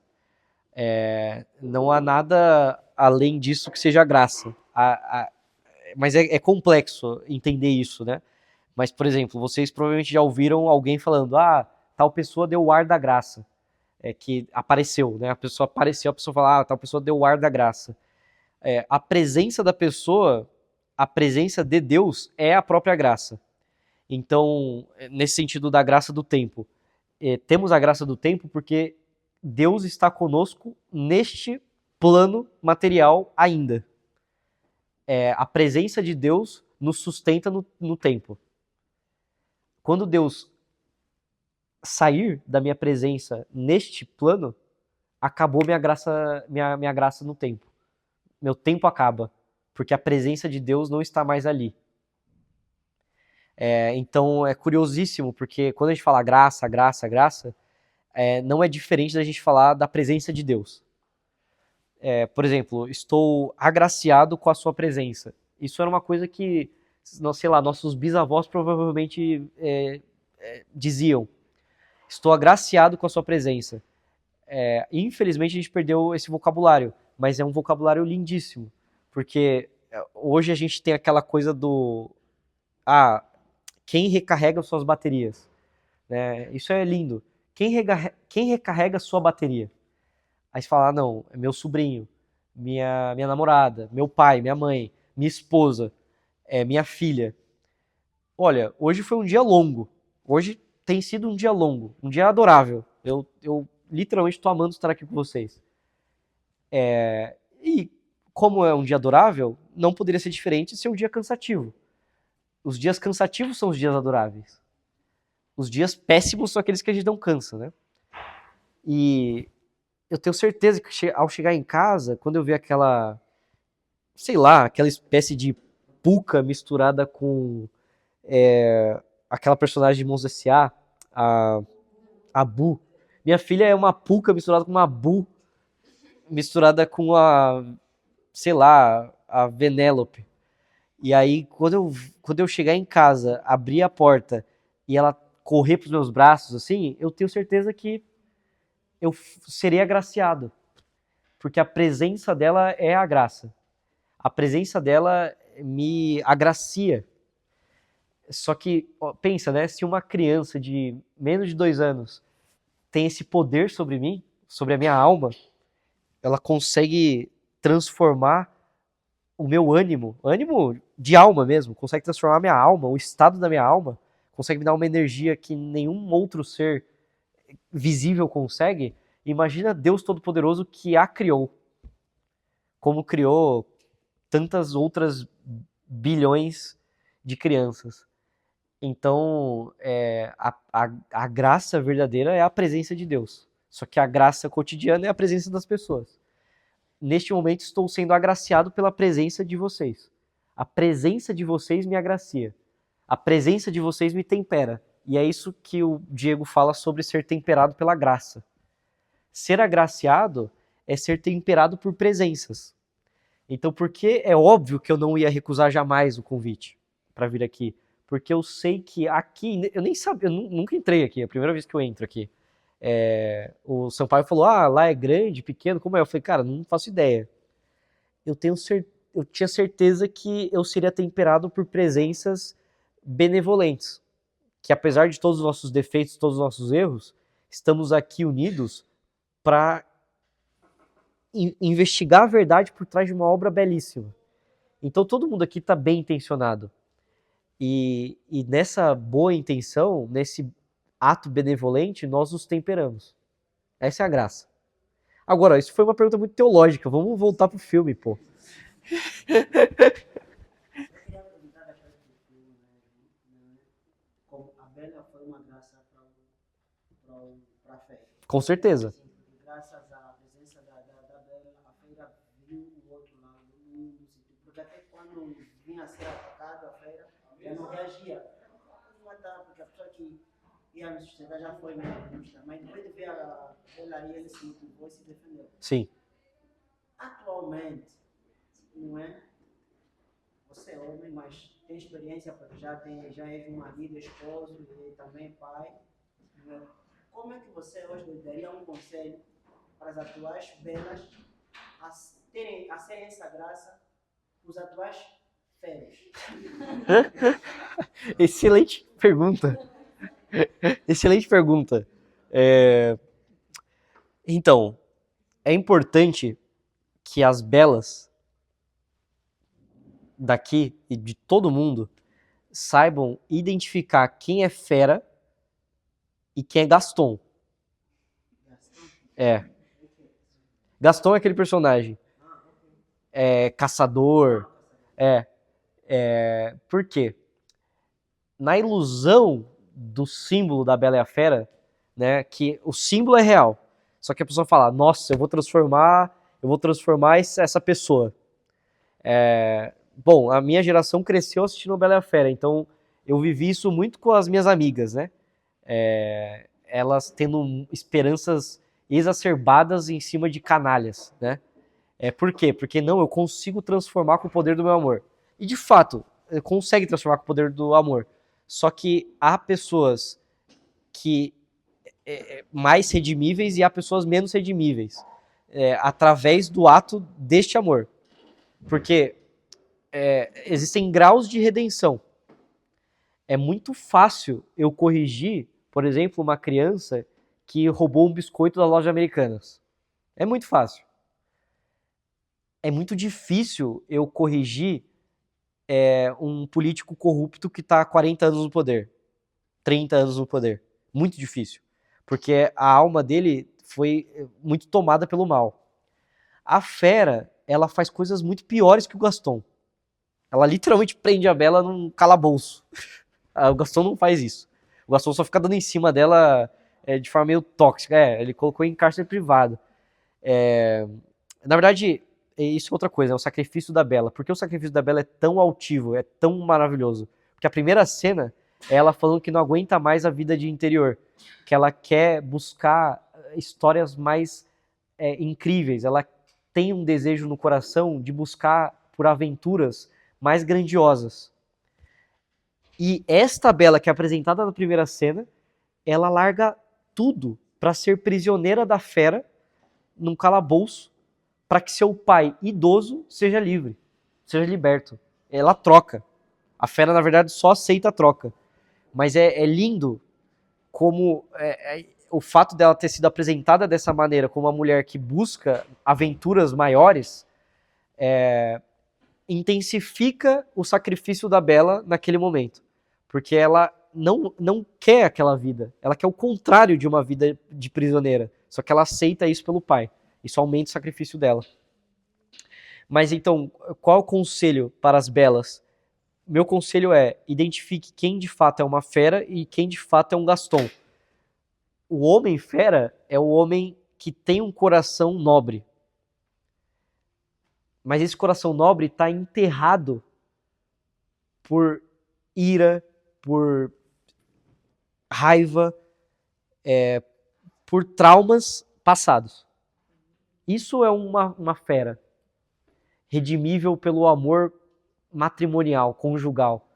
[SPEAKER 1] Não há nada além disso que seja graça. Mas é complexo entender isso, né? Mas, por exemplo, vocês provavelmente já ouviram alguém falando, tal pessoa deu o ar da graça. Que apareceu, né? A pessoa apareceu, a pessoa fala, tal pessoa deu o ar da graça. A presença da pessoa, a presença de Deus é a própria graça. Então, nesse sentido da graça do tempo, temos a graça do tempo porque Deus está conosco neste plano material ainda. A presença de Deus nos sustenta no tempo. Quando Deus sair da minha presença neste plano, acabou minha graça no tempo. Meu tempo acaba, porque a presença de Deus não está mais ali. Então é curiosíssimo, porque quando a gente fala graça, não é diferente da gente falar da presença de Deus. Por exemplo, estou agraciado com a sua presença. Isso era uma coisa que, sei lá, nossos bisavós provavelmente diziam. Estou agraciado com a sua presença. Infelizmente a gente perdeu esse vocabulário, mas é um vocabulário lindíssimo, porque hoje a gente tem aquela coisa do quem recarrega suas baterias, né? Isso é lindo. Quem recarrega sua bateria? Aí você fala, não, é meu sobrinho, minha namorada, meu pai, minha mãe, minha esposa, minha filha. Olha, hoje foi um dia longo. Hoje tem sido um dia longo, um dia adorável. Eu literalmente estou amando estar aqui com vocês. E como é um dia adorável, não poderia ser diferente de ser um dia cansativo. Os dias cansativos são os dias adoráveis. Os dias péssimos são aqueles que a gente não cansa, né? E eu tenho certeza que ao chegar em casa, quando eu ver aquela, sei lá, aquela espécie de puca misturada com aquela personagem de Monstros S.A., a Boo. Minha filha é uma puca misturada com uma Boo, misturada com sei lá, a Venélope. E aí, quando eu chegar em casa, abrir a porta e ela correr pros meus braços, assim, eu tenho certeza que eu serei agraciado, porque a presença dela é a graça. A presença dela me agracia. Só que, ó, pensa, né? Se uma criança de menos de 2 anos tem esse poder sobre mim, sobre a minha alma, ela consegue transformar o meu ânimo de alma mesmo, consegue transformar a minha alma, o estado da minha alma, consegue me dar uma energia que nenhum outro ser visível consegue. Imagina Deus Todo-Poderoso que a criou, como criou tantas outras bilhões de crianças. Então, a graça verdadeira é a presença de Deus. Só que a graça cotidiana é a presença das pessoas. Neste momento estou sendo agraciado pela presença de vocês. A presença de vocês me agracia. A presença de vocês me tempera. E é isso que o Diego fala sobre ser temperado pela graça. Ser agraciado é ser temperado por presenças. Então, porque é óbvio que eu não ia recusar jamais o convite para vir aqui. Porque eu sei que aqui, eu nem sabia, eu nunca entrei aqui, é a primeira vez que eu entro aqui. O Sampaio falou, lá é grande, pequeno, como é? Eu falei, cara, não faço ideia. Eu tinha certeza que eu seria temperado por presenças benevolentes. Que apesar de todos os nossos defeitos, todos os nossos erros, estamos aqui unidos para investigar a verdade por trás de uma obra belíssima. Então todo mundo aqui está bem intencionado. E nessa boa intenção, nesse ato benevolente, nós nos temperamos. Essa é a graça. Agora, isso foi uma pergunta muito teológica. Vamos voltar pro filme, pô.
[SPEAKER 3] Eu queria perguntar da parte do filme, né? Como a Bela foi uma graça para a fé.
[SPEAKER 1] Com certeza.
[SPEAKER 3] Sim, porque graças à presença da Bela, a feira viu o outro lado do mundo. Porque até quando vinha a ser atacado, a feira já não reagia. Vamos matar, porque a pessoa que ia me sustentar já foi mesmo. Mas depois de ver a Bela aí, ele se motivou e se defendeu.
[SPEAKER 1] Sim.
[SPEAKER 3] Atualmente, não é? Você é homem, mas tem experiência, porque já é marido, esposo e também pai. Não é? Como é que você hoje daria um conselho para as atuais belas a serem essa graça, os atuais férias?
[SPEAKER 1] Excelente pergunta. Excelente pergunta. Então, é importante que as belas daqui e de todo mundo saibam identificar quem é fera e quem é Gaston. Gaston é aquele personagem. Caçador. Por quê? Na ilusão do símbolo da Bela e a Fera, né, que o símbolo é real. Só que a pessoa fala, nossa, eu vou transformar essa pessoa. Bom, a minha geração cresceu assistindo Bela e a Fera, então eu vivi isso muito com as minhas amigas, né? Elas tendo esperanças exacerbadas em cima de canalhas, né? Por quê? Porque não, eu consigo transformar com o poder do meu amor. E de fato, consegue transformar com o poder do amor. Só que há pessoas que mais redimíveis e há pessoas menos redimíveis através do ato deste amor. Porque existem graus de redenção. É muito fácil eu corrigir, por exemplo, uma criança que roubou um biscoito da loja Americanas. É muito fácil. É muito difícil eu corrigir um político corrupto que está há 40 anos no poder, 30 anos no poder. Muito difícil. Porque a alma dele foi muito tomada pelo mal. A Fera, ela faz coisas muito piores que o Gaston. Ela literalmente prende a Bela num calabouço. O Gaston não faz isso. O Gaston só fica dando em cima dela de forma meio tóxica. Ele colocou em cárcere privado. Na verdade, isso é outra coisa, é o sacrifício da Bela. Por que o sacrifício da Bela é tão altivo, é tão maravilhoso? Porque a primeira cena é ela falando que não aguenta mais a vida de interior. Que ela quer buscar histórias mais incríveis. Ela tem um desejo no coração de buscar por aventuras mais grandiosas. E esta Bela que é apresentada na primeira cena, ela larga tudo para ser prisioneira da fera num calabouço, para que seu pai idoso seja livre, seja liberto. Ela troca. A fera, na verdade, só aceita a troca. Mas é lindo como o fato dela ter sido apresentada dessa maneira, como uma mulher que busca aventuras maiores, intensifica o sacrifício da Bella naquele momento. Porque ela não quer aquela vida. Ela quer o contrário de uma vida de prisioneira. Só que ela aceita isso pelo pai. Isso aumenta o sacrifício dela. Mas então, qual é o conselho para as belas? Meu conselho é: identifique quem de fato é uma fera e quem de fato é um Gaston. O homem fera é o homem que tem um coração nobre. Mas esse coração nobre está enterrado por ira, por raiva, por traumas passados. Isso é uma fera, redimível pelo amor matrimonial, conjugal.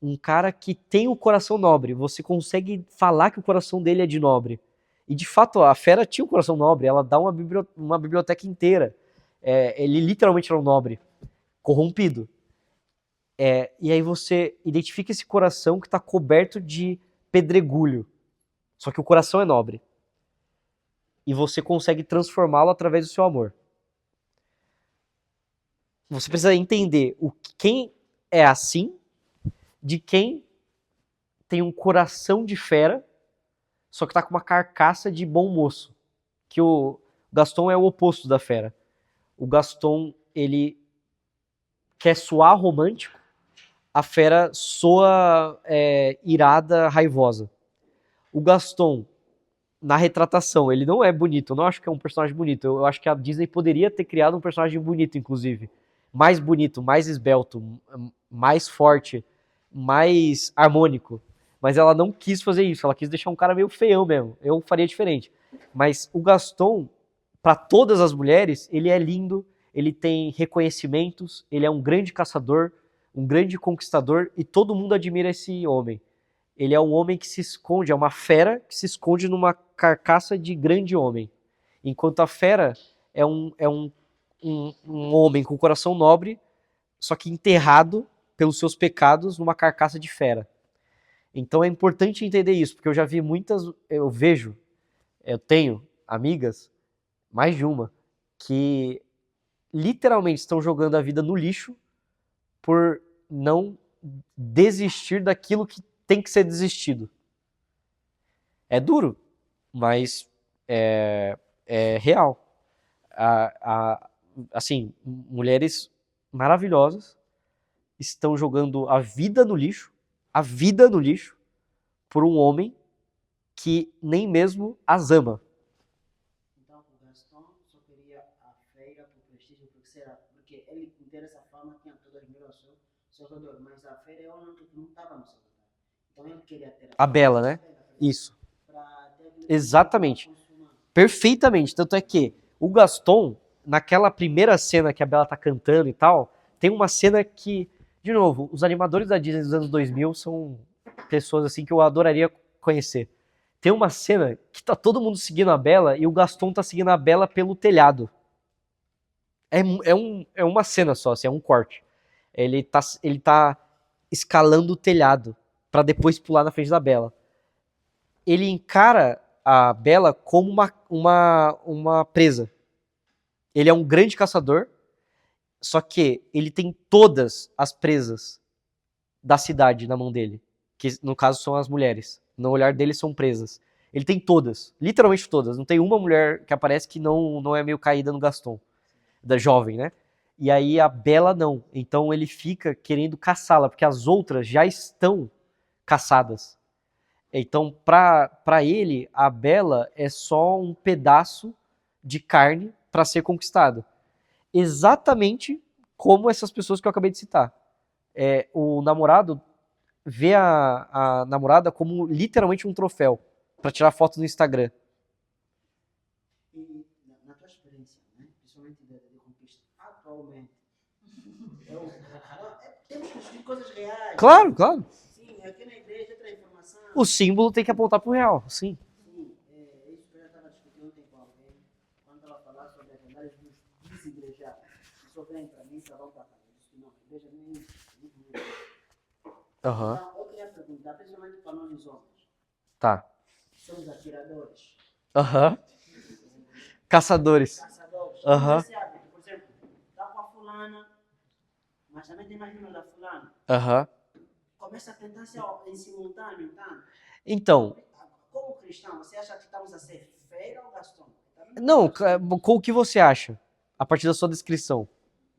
[SPEAKER 1] Um cara que tem o coração nobre. Você consegue falar que o coração dele é de nobre. E de fato, a fera tinha um coração nobre. Ela dá uma biblioteca inteira. Ele literalmente era um nobre, corrompido. E aí você identifica esse coração que está coberto de pedregulho. Só que o coração é nobre. E você consegue transformá-lo através do seu amor. Você precisa entender quem é assim, de quem tem um coração de fera, só que tá com uma carcaça de bom moço. Que o Gaston é o oposto da fera. O Gaston, ele quer soar romântico, a fera soa irada, raivosa. O Gaston, na retratação, ele não é bonito. Eu não acho que é um personagem bonito. Eu acho que a Disney poderia ter criado um personagem bonito, inclusive. Mais bonito, mais esbelto, mais forte, mais harmônico. Mas ela não quis fazer isso. Ela quis deixar um cara meio feião mesmo. Eu faria diferente. Mas o Gaston, para todas as mulheres, ele é lindo, ele tem reconhecimentos, ele é um grande caçador, um grande conquistador, e todo mundo admira esse homem. Ele é um homem que se esconde, é uma fera que se esconde numa carcaça de grande homem. Enquanto a fera é um homem com coração nobre, só que enterrado pelos seus pecados numa carcaça de fera. Então é importante entender isso, porque eu já vi eu tenho amigas, mais de uma, que literalmente estão jogando a vida no lixo por não desistir daquilo que tem que ser desistido. É duro, mas é real. Assim, mulheres maravilhosas estão jogando a vida no lixo, por um homem que nem mesmo as ama.
[SPEAKER 3] Então, o Gaston só queria a feira por prestígio, porque ele inteira essa fama, tinha todas as relações, mas a feira é uma que não estava no seu lugar. Então ele queria ter
[SPEAKER 1] A Bella, né? Isso. Exatamente. Perfeitamente. Tanto é que o Gaston, naquela primeira cena que a Bella tá cantando e tal, tem uma cena que, de novo, os animadores da Disney dos anos 2000 são pessoas assim que eu adoraria conhecer. Tem uma cena que tá todo mundo seguindo a Bella e o Gaston tá seguindo a Bella pelo telhado. É uma cena só, assim, é um corte. Ele tá escalando o telhado para depois pular na frente da Bella. Ele encara a Bella como uma presa. Ele é um grande caçador, só que ele tem todas as presas da cidade na mão dele, que no caso são as mulheres. No olhar dele são presas. Ele tem todas, literalmente todas. Não tem uma mulher que aparece que não é meio caída no Gaston, da jovem, né? E aí a Bella não. Então ele fica querendo caçá-la, porque as outras já estão caçadas. Então, para ele, a Bella é só um pedaço de carne para ser conquistado. Exatamente como essas pessoas que eu acabei de citar. O namorado vê a namorada como literalmente um troféu para tirar foto no Instagram.
[SPEAKER 3] E na tua experiência, né, principalmente de conquista, atualmente, temos que discutir coisas reais.
[SPEAKER 1] Claro, claro.
[SPEAKER 3] Sim, aqui na igreja outra informação.
[SPEAKER 1] O símbolo tem que apontar pro real, sim.
[SPEAKER 3] Sim, isso que eu ia
[SPEAKER 1] Aham,
[SPEAKER 3] Então, eu queria perguntar, principalmente para nós os homens,
[SPEAKER 1] tá.
[SPEAKER 3] somos atiradores,
[SPEAKER 1] Aham. Caçadores.
[SPEAKER 3] caçadores,
[SPEAKER 1] Aham.
[SPEAKER 3] temos esse hábito, por exemplo, está com a fulana, mas também tem mais número da fulana,
[SPEAKER 1] Aham.
[SPEAKER 3] começa a tentar ser em simultâneo, tá?
[SPEAKER 1] Então,
[SPEAKER 3] Como cristão, você acha que estamos a ser feira ou Gastão?
[SPEAKER 1] não, com o que você acha? A partir da sua descrição.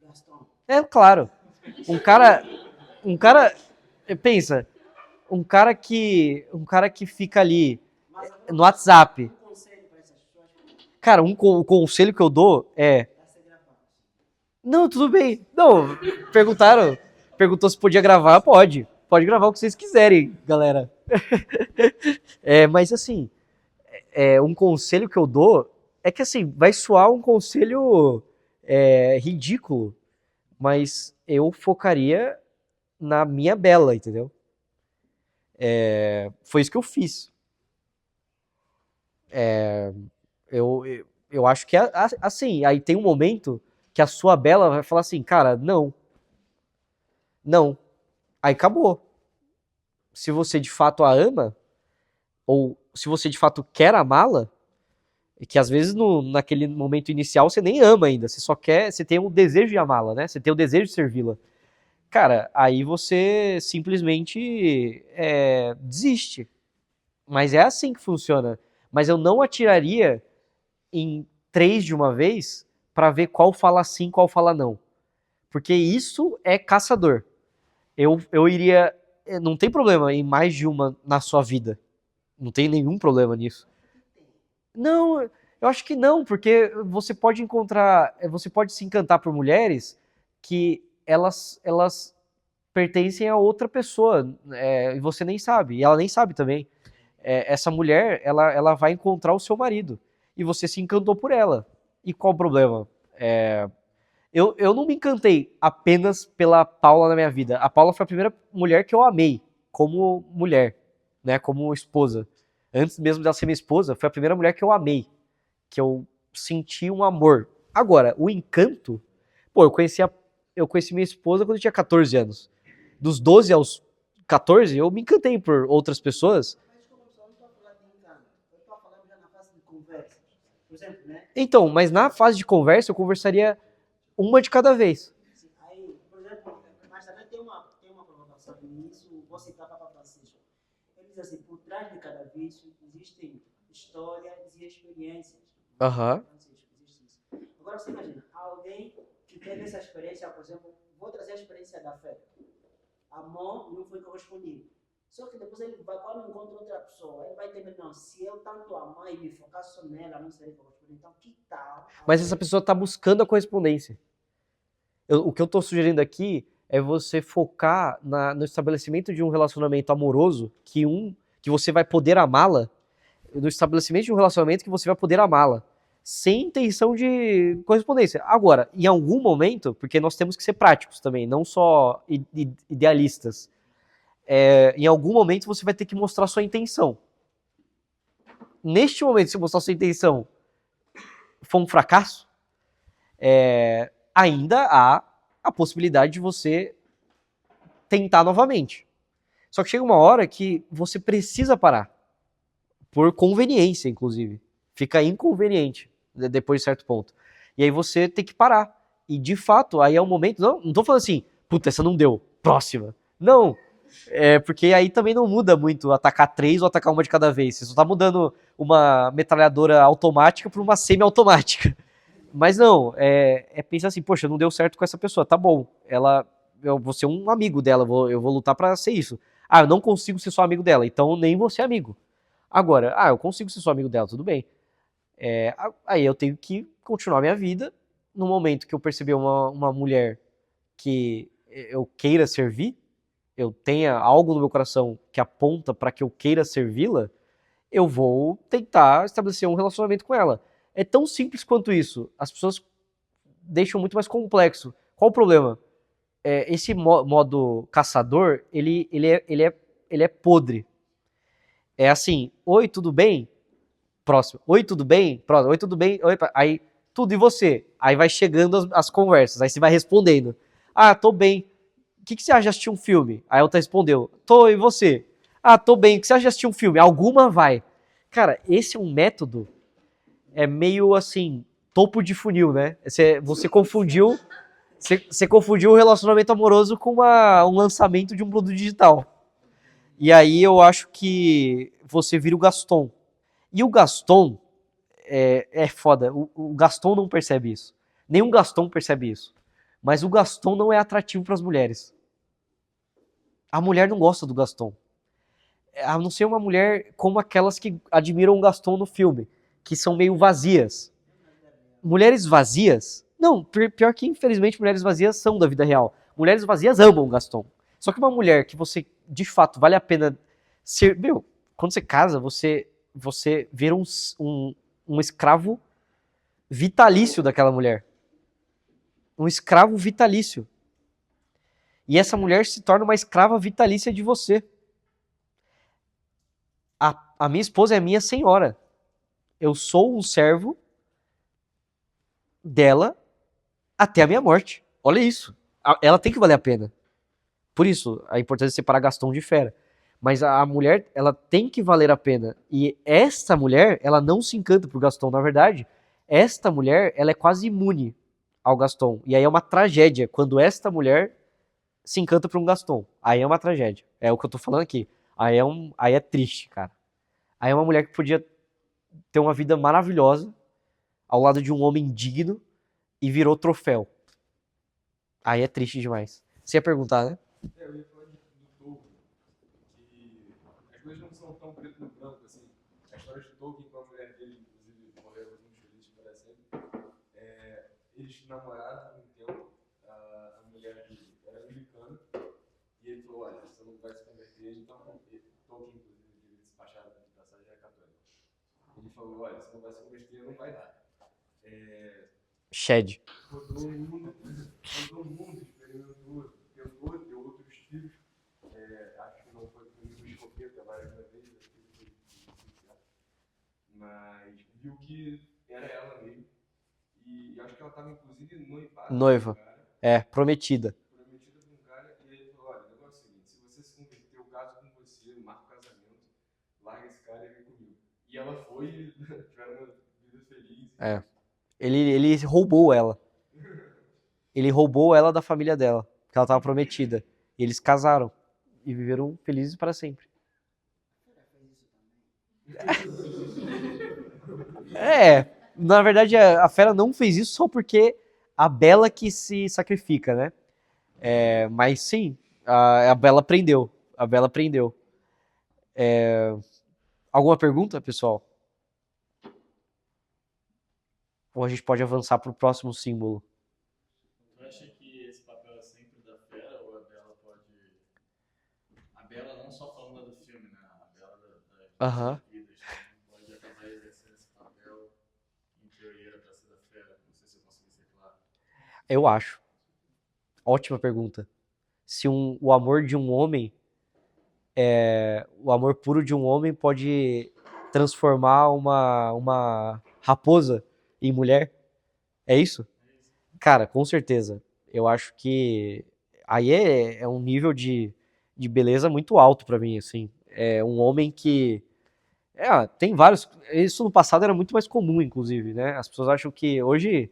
[SPEAKER 3] Gastão.
[SPEAKER 1] É claro. Um cara, pensa, um cara que fica ali
[SPEAKER 3] Mas agora,
[SPEAKER 1] no WhatsApp.
[SPEAKER 3] um conselho para essas pessoas
[SPEAKER 1] Cara, o conselho que eu dou é,
[SPEAKER 3] para ser gravado.
[SPEAKER 1] não, tudo bem. Não, perguntou se podia gravar, pode gravar o que vocês quiserem, galera. Mas assim, um conselho que eu dou é que assim, vai soar um conselho ridículo, mas eu focaria na minha bela, entendeu? Foi isso que eu fiz. Eu acho que assim, aí tem um momento que a sua bela vai falar assim, cara, não, não, aí acabou. Se você de fato a ama, ou se você de fato quer amá-la, que às vezes naquele momento inicial você nem ama ainda, você só quer, você tem o desejo de amá-la, né? Você tem o desejo de servi-la. Cara, aí você simplesmente desiste. Mas é assim que funciona. Mas eu não atiraria em 3 de uma vez pra ver qual fala sim, qual fala não. Porque isso é caçador. Eu iria. Não tem problema em mais de uma na sua vida. Não tem nenhum problema nisso. Não, eu acho que não, porque você pode encontrar, você pode se encantar por mulheres que elas pertencem a outra pessoa, e você nem sabe, e ela nem sabe também. Essa mulher, ela vai encontrar o seu marido, e você se encantou por ela. E qual o problema? Eu não me encantei apenas pela Paula na minha vida. A Paula foi a primeira mulher que eu amei como mulher, né, como esposa. Antes mesmo dela ser minha esposa, foi a primeira mulher que eu amei, que eu senti um amor. Agora, o encanto, pô, eu conheci minha esposa quando eu tinha 14 anos. Dos 12 aos 14, eu me encantei por outras pessoas.
[SPEAKER 3] Mas como eu não estou falando de engano, eu estou falando já na fase de conversa. Por exemplo, né?
[SPEAKER 1] Então, mas na fase de conversa, eu conversaria uma de cada vez.
[SPEAKER 3] Aí, por exemplo, mas também tem uma provocação nisso, vou citar Papa Francisco. Ele diz assim, por trás de cada vício existem histórias e experiências.
[SPEAKER 1] Aham.
[SPEAKER 3] Francisco, existe isso. Agora você imagina, alguém que teve essa experiência, por exemplo, vou trazer a experiência da fé. Amor não foi correspondido. Só que depois ele vai, quando encontra outra pessoa, ele vai ter medo, não, se eu tanto amar e me focar só nela, não serei correspondido. Então, que tal?
[SPEAKER 1] Mas essa pessoa está buscando a correspondência. O que eu estou sugerindo aqui é você focar no estabelecimento de um relacionamento amoroso que você vai poder amá-la, no estabelecimento de um relacionamento que você vai poder amá-la, sem intenção de correspondência. Agora, em algum momento, porque nós temos que ser práticos também, não só idealistas, em algum momento você vai ter que mostrar sua intenção. Neste momento, se mostrar sua intenção for um fracasso, ainda há a possibilidade de você tentar novamente. Só que chega uma hora que você precisa parar. Por conveniência, inclusive. Fica inconveniente depois de certo ponto. E aí você tem que parar. E de fato, aí é o momento. Não tô falando assim, puta, essa não deu. Próxima. Não. Porque aí também não muda muito atacar 3 ou atacar uma de cada vez. Você só tá mudando uma metralhadora automática para uma semi-automática. Mas não, pensar assim, poxa, não deu certo com essa pessoa, tá bom. Eu vou ser um amigo dela, eu vou lutar pra ser isso. Ah, eu não consigo ser só amigo dela, então nem vou ser amigo. Agora, eu consigo ser só amigo dela, tudo bem. Aí eu tenho que continuar minha vida. No momento que eu perceber uma mulher que eu queira servir, eu tenha algo no meu coração que aponta pra que eu queira servi-la, eu vou tentar estabelecer um relacionamento com ela. É tão simples quanto isso. As pessoas deixam muito mais complexo. Qual o problema? Esse modo caçador, ele é podre. É assim, oi, tudo bem? Próximo. Oi, tudo bem? Próximo. Oi, tudo bem? Oi, aí, tudo e você? Aí vai chegando as conversas, aí você vai respondendo. Ah, tô bem. que você acha de assistir um filme? Aí a outra respondeu, tô, e você? Ah, tô bem, o que você acha de assistir um filme? Alguma vai. Cara, esse é um método, meio assim, topo de funil, né? Você confundiu o relacionamento amoroso com um lançamento de um produto digital. E aí eu acho que você vira o Gaston. E o Gaston é foda. O Gaston não percebe isso. Nenhum Gaston percebe isso. Mas o Gaston não é atrativo para as mulheres. A mulher não gosta do Gaston. A não ser uma mulher como aquelas que admiram o Gaston no filme, que são meio vazias. Mulheres vazias? Não, pior que infelizmente mulheres vazias são da vida real. Mulheres vazias amam o Gaston. Só que uma mulher que você, de fato, vale a pena ser... Meu, quando você casa, você vira um escravo vitalício daquela mulher. Um escravo vitalício. E essa mulher se torna uma escrava vitalícia de você. A minha esposa é minha senhora. Eu sou um servo dela até a minha morte. Olha isso. Ela tem que valer a pena. Por isso, a importância de separar Gaston de fera. Mas a mulher, ela tem que valer a pena. E esta mulher, ela não se encanta por Gaston. Na verdade, esta mulher, ela é quase imune ao Gaston. E aí é uma tragédia quando esta mulher se encanta por um Gaston. Aí é uma tragédia. É o que eu tô falando aqui. Aí é triste, cara. Aí é uma mulher que podia ter uma vida maravilhosa ao lado de um homem digno e virou troféu. Aí é triste demais. Você ia perguntar, né?
[SPEAKER 6] Eu ia falar do Tolkien, que as coisas não são tão preto no branco assim. A história de Tolkien com a mulher dele, inclusive, morreram muito felizes para sempre. Eles namoraram um tempo, a mulher dele era anglicana, e ele falou, olha, você não vai se converter, então Tolkien, inclusive, ele despachado de passagem é católico. Ele falou, olha, você não vai se converter, não vai dar.
[SPEAKER 1] Shed.
[SPEAKER 6] Rodou o mundo, experimentou, tentou ter outros filhos. Acho que não foi comigo escopeta várias vezes, acho que foi certo. Mas viu que era ela mesmo. E acho que ela estava inclusive
[SPEAKER 1] Noiva. Prometida.
[SPEAKER 6] Prometida para um cara, e ele falou, olha, o negócio é o seguinte, se você se converter, eu caso com você, marco o casamento, larga esse cara e vem comigo. E ela foi e tiveram uma vida feliz.
[SPEAKER 1] Ele roubou ela. Ele roubou ela da família dela, porque ela estava prometida. E eles casaram e viveram felizes para sempre. Na verdade a Fera não fez isso só porque a Bela que se sacrifica, né? Mas sim, a Bela aprendeu. A Bela aprendeu. Alguma pergunta, pessoal? Ou a gente pode avançar para o próximo símbolo?
[SPEAKER 5] Tu acha que esse papel é sempre da Fera ou a Bela pode... A Bela não só falando do filme, né? A Bela
[SPEAKER 1] Aham.
[SPEAKER 5] vida pode acabar exercendo esse papel em teoria era pra ser da Fera. Não sei se eu consegui ser claro.
[SPEAKER 1] Eu acho. Ótima pergunta. Se o amor de um homem, o amor puro de um homem pode transformar uma raposa em mulher, é isso? Cara, com certeza. Eu acho que aí é um nível de beleza muito alto pra mim, assim. É um homem que tem vários. Isso no passado era muito mais comum, inclusive, né? As pessoas acham que hoje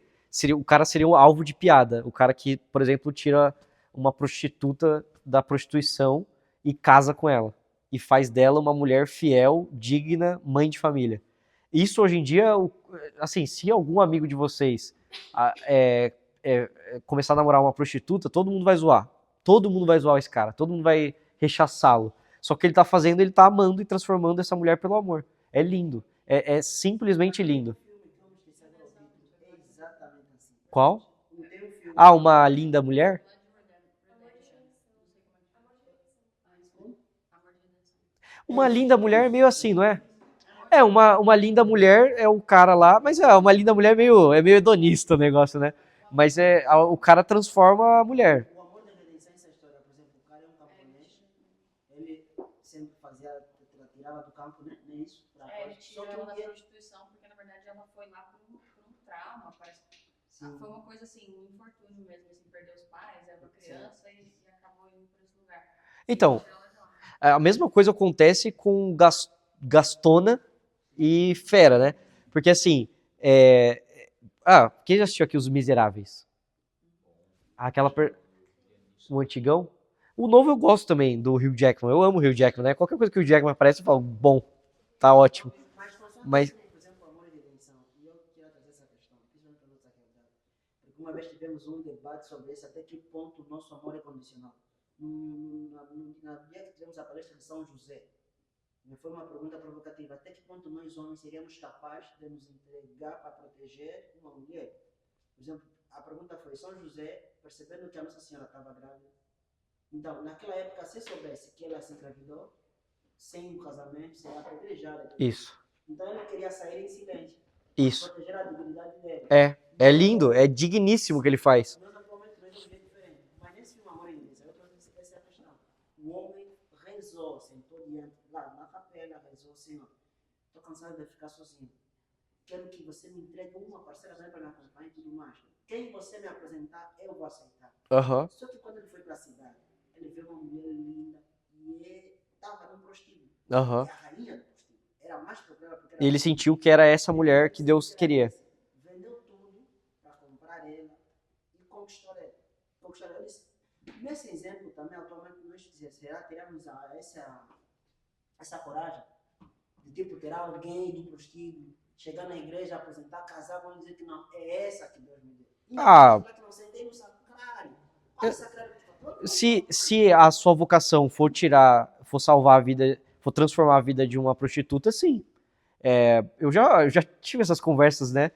[SPEAKER 1] o cara seria um alvo de piada. O cara que, por exemplo, tira uma prostituta da prostituição e casa com ela. E faz dela uma mulher fiel, digna, mãe de família. Isso hoje em dia, assim, se algum amigo de vocês começar a namorar uma prostituta, todo mundo vai zoar. Todo mundo vai zoar esse cara. Todo mundo vai rechaçá-lo. Só que ele tá fazendo, ele tá amando e transformando essa mulher pelo amor. É lindo. É simplesmente lindo. Qual? Uma linda mulher? Uma linda mulher é meio assim, não é? Uma linda mulher é o cara lá, mas uma linda mulher é meio hedonista o negócio, né? Mas o cara transforma a mulher.
[SPEAKER 3] O amor da redenção, essa história, por exemplo, o cara é um camponês, ele sempre tirava do campo, né? Não é isso?
[SPEAKER 7] Ele tirou ela da prostituição porque, na verdade, ela foi lá por um trauma, parece. Foi uma coisa assim, um infortúnio mesmo, assim, perdeu os pais, era uma criança e acabou
[SPEAKER 1] Então, a mesma coisa acontece com Gastona e Fera, né? Porque assim, quem já assistiu aqui Os Miseráveis? Aquela o antigão? O novo eu gosto também, do Hugh Jackman. Eu amo o Hugh Jackman, né? Qualquer coisa que o Hugh Jackman aparece, eu falo, bom, tá ótimo.
[SPEAKER 3] Mas funciona
[SPEAKER 1] Mas-
[SPEAKER 3] assim, por exemplo, Amor e Redenção. E eu queria trazer essa questão, principalmente para nossa realidade. Porque uma vez tivemos um debate sobre isso, até que ponto o nosso amor é condicional. Na dia que tivemos a palestra de São José, foi uma pergunta provocativa. Até que ponto nós homens seríamos capazes de nos entregar para proteger uma mulher? Por exemplo, a pergunta foi: São José, percebendo que a Nossa Senhora estava grávida, então, naquela época, se soubesse que ela se engravidou, sem um casamento, seria apedrejada.
[SPEAKER 1] Isso,
[SPEAKER 3] Então, ele queria sair em silêncio,
[SPEAKER 1] isso.
[SPEAKER 3] proteger a dignidade dele.
[SPEAKER 1] É lindo, é digníssimo o que ele faz.
[SPEAKER 3] Nós atualmente vemos um jeito diferente. Mas nesse filme Amor e Redenção, eu trouxe essa é a questão. O homem rezou, sentou diante, lá na capela, rezou, Senhor, estou cansado de ficar sozinho. Quero que você me entregue uma parcela da minha para me acompanhar e tudo mais. Quem você me apresentar, eu vou aceitar.
[SPEAKER 1] Aham.
[SPEAKER 3] Só que quando ele foi para a cidade, ele viu uma mulher linda e ele estava num prostíbulo.
[SPEAKER 1] Aham.
[SPEAKER 3] E a rainha do prostíbulo era mais popular porque era
[SPEAKER 1] E ele sentiu que era essa mulher que Deus queria.
[SPEAKER 3] vendeu tudo para comprar ela e conquistou ela. Conquistou ela. Nesse exemplo também, atualmente, nós teremos essa coragem de tipo ter alguém do prostíbulo, chegar na igreja, apresentar, casar, vão dizer que não, é essa que Deus me deu. Que não sentei no sacrário.
[SPEAKER 1] Se a sua vocação for salvar a vida, for transformar a vida de uma prostituta, sim. Eu já tive essas conversas, né,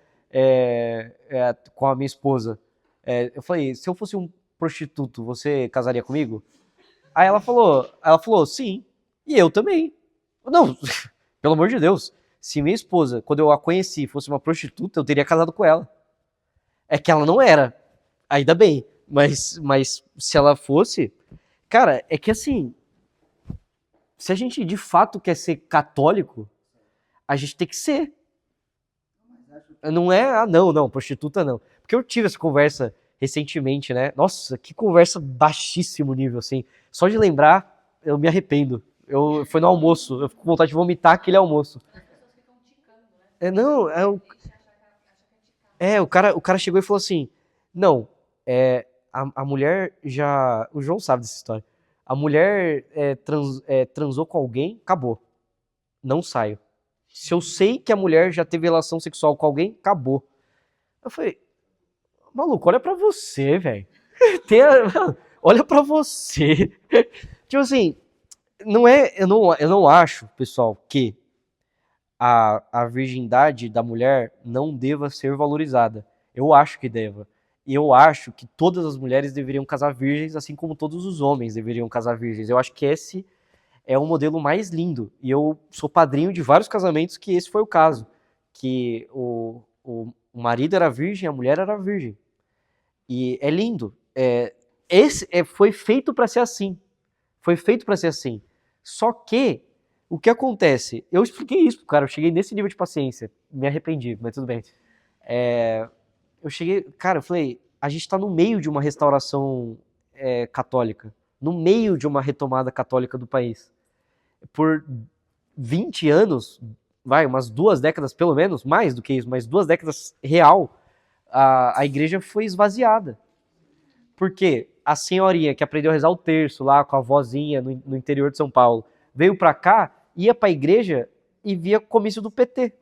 [SPEAKER 1] com a minha esposa. Eu falei, se eu fosse um prostituto, você casaria comigo? Aí ela falou, sim. E eu também. Não, pelo amor de Deus. Se minha esposa, quando eu a conheci, fosse uma prostituta, eu teria casado com ela. É que ela não era. Ainda bem. Mas se ela fosse... Cara, é que assim... Se a gente de fato quer ser católico, a gente tem que ser. Não é... não, prostituta não. Porque eu tive essa conversa recentemente, né? Nossa, que conversa baixíssimo nível, assim. Só de lembrar, eu me arrependo. Foi no almoço. Eu fico com vontade de vomitar aquele almoço.
[SPEAKER 7] As pessoas ficam ticando, né?
[SPEAKER 1] O cara chegou e falou assim, não, a mulher já... O João sabe dessa história. A mulher transou com alguém, acabou. Não saio. Se eu sei que a mulher já teve relação sexual com alguém, acabou. Eu falei, maluco, olha pra você, velho. Olha pra você. Tipo assim, eu não acho, pessoal, que a virgindade da mulher não deva ser valorizada. Eu acho que deva. E eu acho que todas as mulheres deveriam casar virgens, assim como todos os homens deveriam casar virgens. Eu acho que esse é o modelo mais lindo. E eu sou padrinho de vários casamentos que esse foi o caso. Que o marido era virgem, a mulher era virgem. E é lindo. Foi feito para ser assim. Foi feito para ser assim. Só que, o que acontece? Eu expliquei isso pro cara, eu cheguei nesse nível de paciência. Me arrependi, mas tudo bem. Eu cheguei, cara, eu falei, a gente tá no meio de uma restauração católica. No meio de uma retomada católica do país. Por 20 anos, umas 2 décadas pelo menos, mais do que isso, mas 2 décadas real, a igreja foi esvaziada. Por quê? A senhorinha que aprendeu a rezar o terço lá com a vozinha no interior de São Paulo, veio pra cá, ia pra igreja e via comício do PT,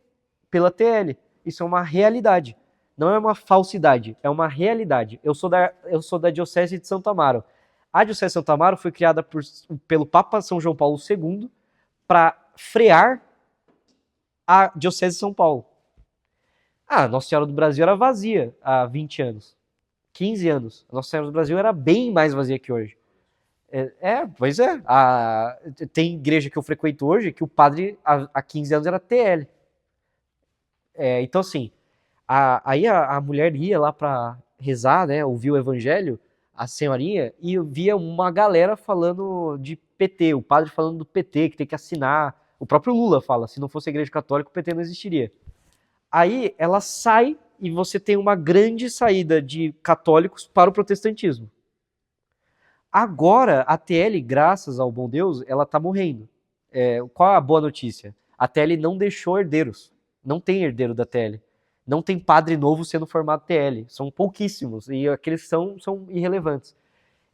[SPEAKER 1] pela TL. Isso é uma realidade. Não é uma falsidade, é uma realidade. Eu sou da Diocese de Santo Amaro. A Diocese de Santo Amaro foi criada pelo Papa São João Paulo II para frear a Diocese de São Paulo. Nossa Senhora do Brasil era vazia há 20 anos. 15 anos. A Nossa Senhora do Brasil era bem mais vazia que hoje. Pois é. Tem igreja que eu frequento hoje que o padre há 15 anos era TL. Então assim, aí a mulher ia lá para rezar, né, ouvir o evangelho, a senhorinha, e via uma galera falando de PT, o padre falando do PT, que tem que assinar. O próprio Lula fala, se não fosse a igreja católica, o PT não existiria. Aí ela sai e você tem uma grande saída de católicos para o protestantismo. Agora, a TL, graças ao bom Deus, ela tá morrendo. Qual a boa notícia? A TL não deixou herdeiros. Não tem herdeiro da TL. Não tem padre novo sendo formado TL. São pouquíssimos. E aqueles são irrelevantes.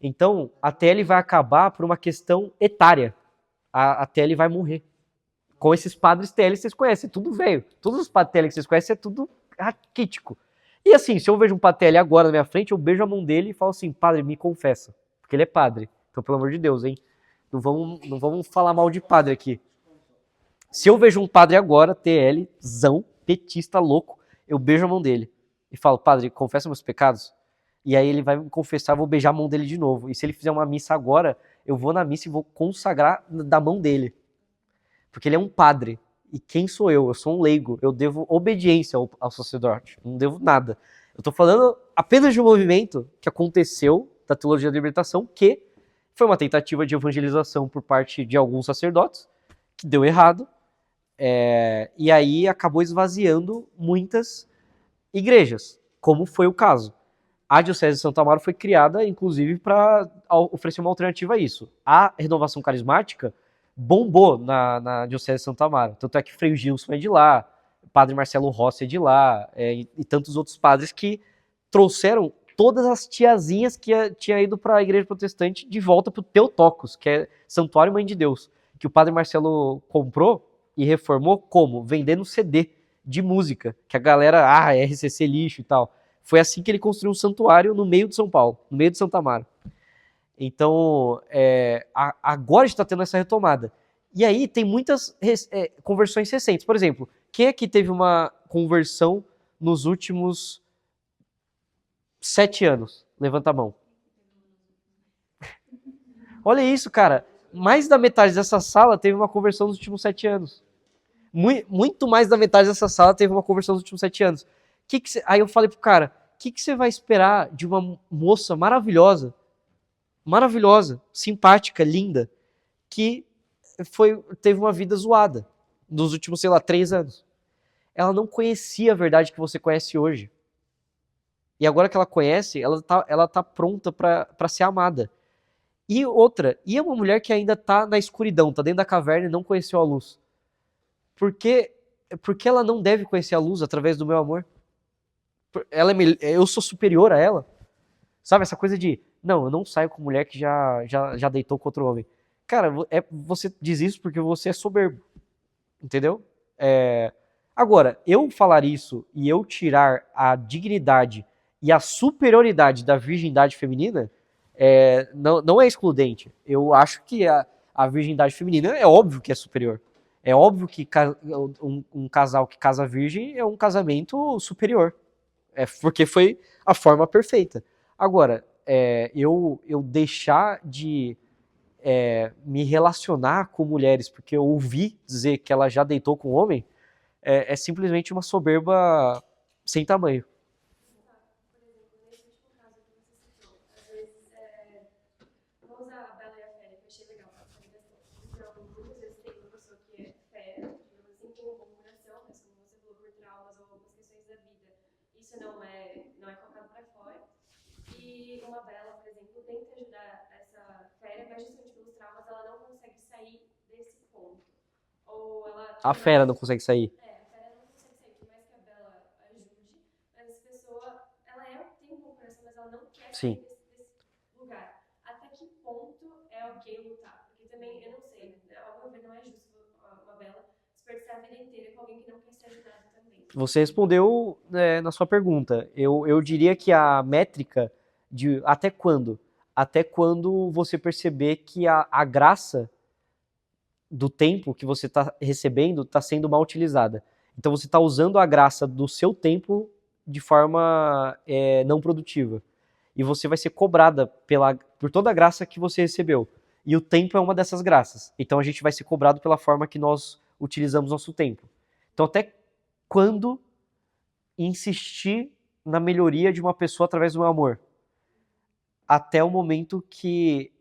[SPEAKER 1] Então, a TL vai acabar por uma questão etária. A TL vai morrer. Com esses padres TL que vocês conhecem. É tudo velho. Todos os padres TL que vocês conhecem é tudo raquítico. E assim, se eu vejo um padre TL agora na minha frente, eu beijo a mão dele e falo assim, padre, me confessa. Porque ele é padre. Então, pelo amor de Deus, hein? Não vamos falar mal de padre aqui. Se eu vejo um padre agora, TLzão, petista, louco, eu beijo a mão dele. E falo, padre, confessa meus pecados. E aí ele vai me confessar, eu vou beijar a mão dele de novo. E se ele fizer uma missa agora, eu vou na missa e vou consagrar da mão dele. Porque ele é um padre. E quem sou eu? Eu sou um leigo. Eu devo obediência ao sacerdote. Não devo nada. Eu tô falando apenas de um movimento que aconteceu da teologia da libertação, que foi uma tentativa de evangelização por parte de alguns sacerdotes, que deu errado, e aí acabou esvaziando muitas igrejas, como foi o caso. A Diocese de Santo Amaro foi criada, inclusive, para oferecer uma alternativa a isso. A renovação carismática bombou na Diocese de Santo Amaro, tanto é que Frei Gilson é de lá, Padre Marcelo Rossi é de lá, e tantos outros padres que trouxeram todas as tiazinhas que tinha ido para a igreja protestante de volta para o Teotocos, que é Santuário Mãe de Deus, que o padre Marcelo comprou e reformou como? Vendendo CD de música, que a galera, RCC lixo e tal. Foi assim que ele construiu um santuário no meio de São Paulo, no meio de Santa Amaro. Então, agora está tendo essa retomada. E aí tem muitas conversões recentes. Por exemplo, quem aqui teve uma conversão nos últimos 7 anos? Levanta a mão. Olha isso, cara. Mais da metade dessa sala teve uma conversão nos últimos 7 anos. Muito mais da metade dessa sala teve uma conversão nos últimos 7 anos. Aí eu falei pro cara, o que você vai esperar de uma moça maravilhosa, simpática, linda, que teve uma vida zoada nos últimos, 3 anos? Ela não conhecia a verdade que você conhece hoje. E agora que ela conhece, ela tá pronta para ser amada. E outra, e é uma mulher que ainda tá na escuridão, tá dentro da caverna e não conheceu a luz. Por que ela não deve conhecer a luz através do meu amor? Eu sou superior a ela? Sabe, essa coisa de, não, eu não saio com mulher que já deitou com outro homem. Cara, você diz isso porque você é soberbo. Entendeu? Agora, eu falar isso e eu tirar a dignidade e a superioridade da virgindade feminina não é excludente. Eu acho que a virgindade feminina é óbvio que é superior. É óbvio que um casal que casa virgem é um casamento superior. Porque foi a forma perfeita. Agora, eu deixar de me relacionar com mulheres porque eu ouvi dizer que ela já deitou com homem é simplesmente uma soberba sem tamanho.
[SPEAKER 8] Vou usar a Bela e a Fera, que eu achei legal. Então, muitas vezes tem uma pessoa que é fera, digamos assim, tem um bom coração, mas como você falou, por traumas ou algumas questões da vida, isso não é colocado para fora. E uma Bela, por exemplo, tenta ajudar essa fera, mas justamente pelos traumas ela não consegue sair desse ponto. Ou ela...
[SPEAKER 1] A fera não consegue sair.
[SPEAKER 8] A fera não consegue sair, por mais que a Bela ajude, mas essa pessoa, ela tem um bom coração, mas ela não quer sair desse lugar. Até que ponto é ok lutar? Porque também, eu não sei, ao meu ver, não é justo uma Bela desperdiçar a vida inteira com alguém que não quer ser ajudado também.
[SPEAKER 1] Você respondeu na sua pergunta. Eu diria que a métrica de até quando? Até quando você perceber que a graça do tempo que você está recebendo está sendo mal utilizada. Então você está usando a graça do seu tempo de forma não produtiva. E você vai ser cobrada por toda a graça que você recebeu. E o tempo é uma dessas graças. Então a gente vai ser cobrado pela forma que nós utilizamos nosso tempo. Então até quando insistir na melhoria de uma pessoa através do meu amor? Até o momento que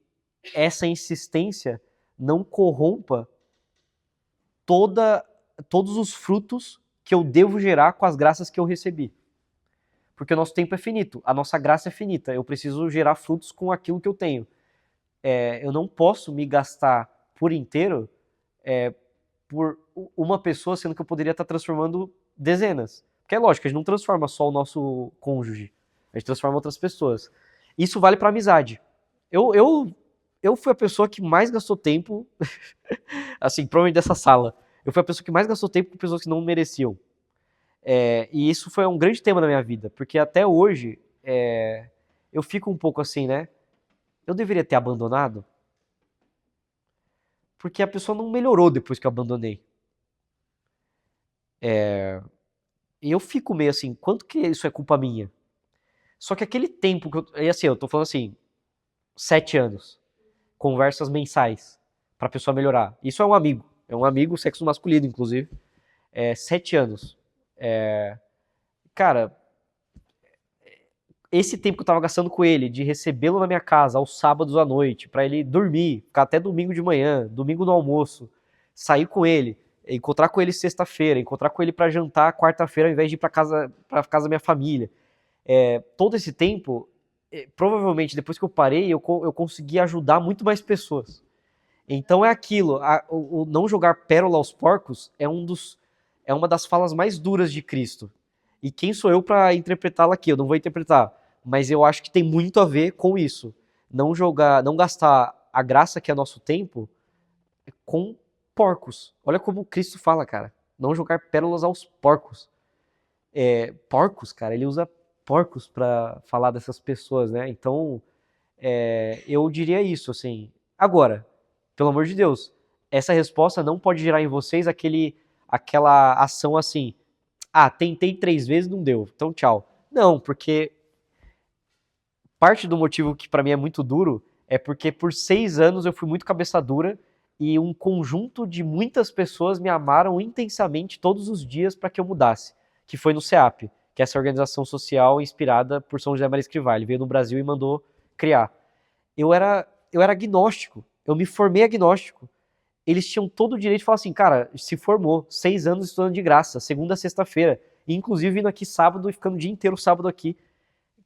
[SPEAKER 1] essa insistência não corrompa todos os frutos que eu devo gerar com as graças que eu recebi. Porque o nosso tempo é finito, a nossa graça é finita, eu preciso gerar frutos com aquilo que eu tenho. eu não posso me gastar por inteiro por uma pessoa, sendo que eu poderia estar transformando dezenas. Porque é lógico, a gente não transforma só o nosso cônjuge, a gente transforma outras pessoas. Isso vale pra amizade. Eu fui a pessoa que mais gastou tempo, assim, provavelmente dessa sala, eu fui a pessoa que mais gastou tempo com pessoas que não mereciam. E isso foi um grande tema na minha vida, porque até hoje eu fico um pouco assim, né? Eu deveria ter abandonado? Porque a pessoa não melhorou depois que eu abandonei. E eu fico meio assim, quanto que isso é culpa minha? Só que aquele tempo que e assim, eu tô falando assim, 7 anos, conversas mensais, pra pessoa melhorar. Isso é um amigo, sexo masculino, inclusive. 7 anos. Cara, esse tempo que eu tava gastando com ele, de recebê-lo na minha casa aos sábados à noite, pra ele dormir, ficar até domingo de manhã, domingo no almoço, sair com ele, encontrar com ele sexta-feira, encontrar com ele pra jantar quarta-feira ao invés de ir pra casa da minha família. Todo esse tempo, provavelmente depois que eu parei, eu consegui ajudar muito mais pessoas. Então é aquilo, o não jogar pérola aos porcos é uma das falas mais duras de Cristo. E quem sou eu para interpretá-la aqui? Eu não vou interpretar, mas eu acho que tem muito a ver com isso. Não gastar a graça que é nosso tempo com porcos. Olha como Cristo fala, cara. Não jogar pérolas aos porcos. Porcos, cara, ele usa porcos para falar dessas pessoas, né? Então, eu diria isso, assim. Agora, pelo amor de Deus, essa resposta não pode gerar em vocês aquela ação assim, tentei 3 vezes, não deu, então tchau. Não, porque parte do motivo que pra mim é muito duro é porque por 6 anos eu fui muito cabeça dura e um conjunto de muitas pessoas me amaram intensamente todos os dias para que eu mudasse, que foi no CEAP, que é essa organização social inspirada por São José Maria Escrivá. Ele veio no Brasil e mandou criar. Eu era agnóstico, eu me formei agnóstico. Eles tinham todo o direito de falar assim, cara, se formou, 6 anos estudando de graça, segunda a sexta-feira, inclusive vindo aqui sábado e ficando o dia inteiro sábado aqui.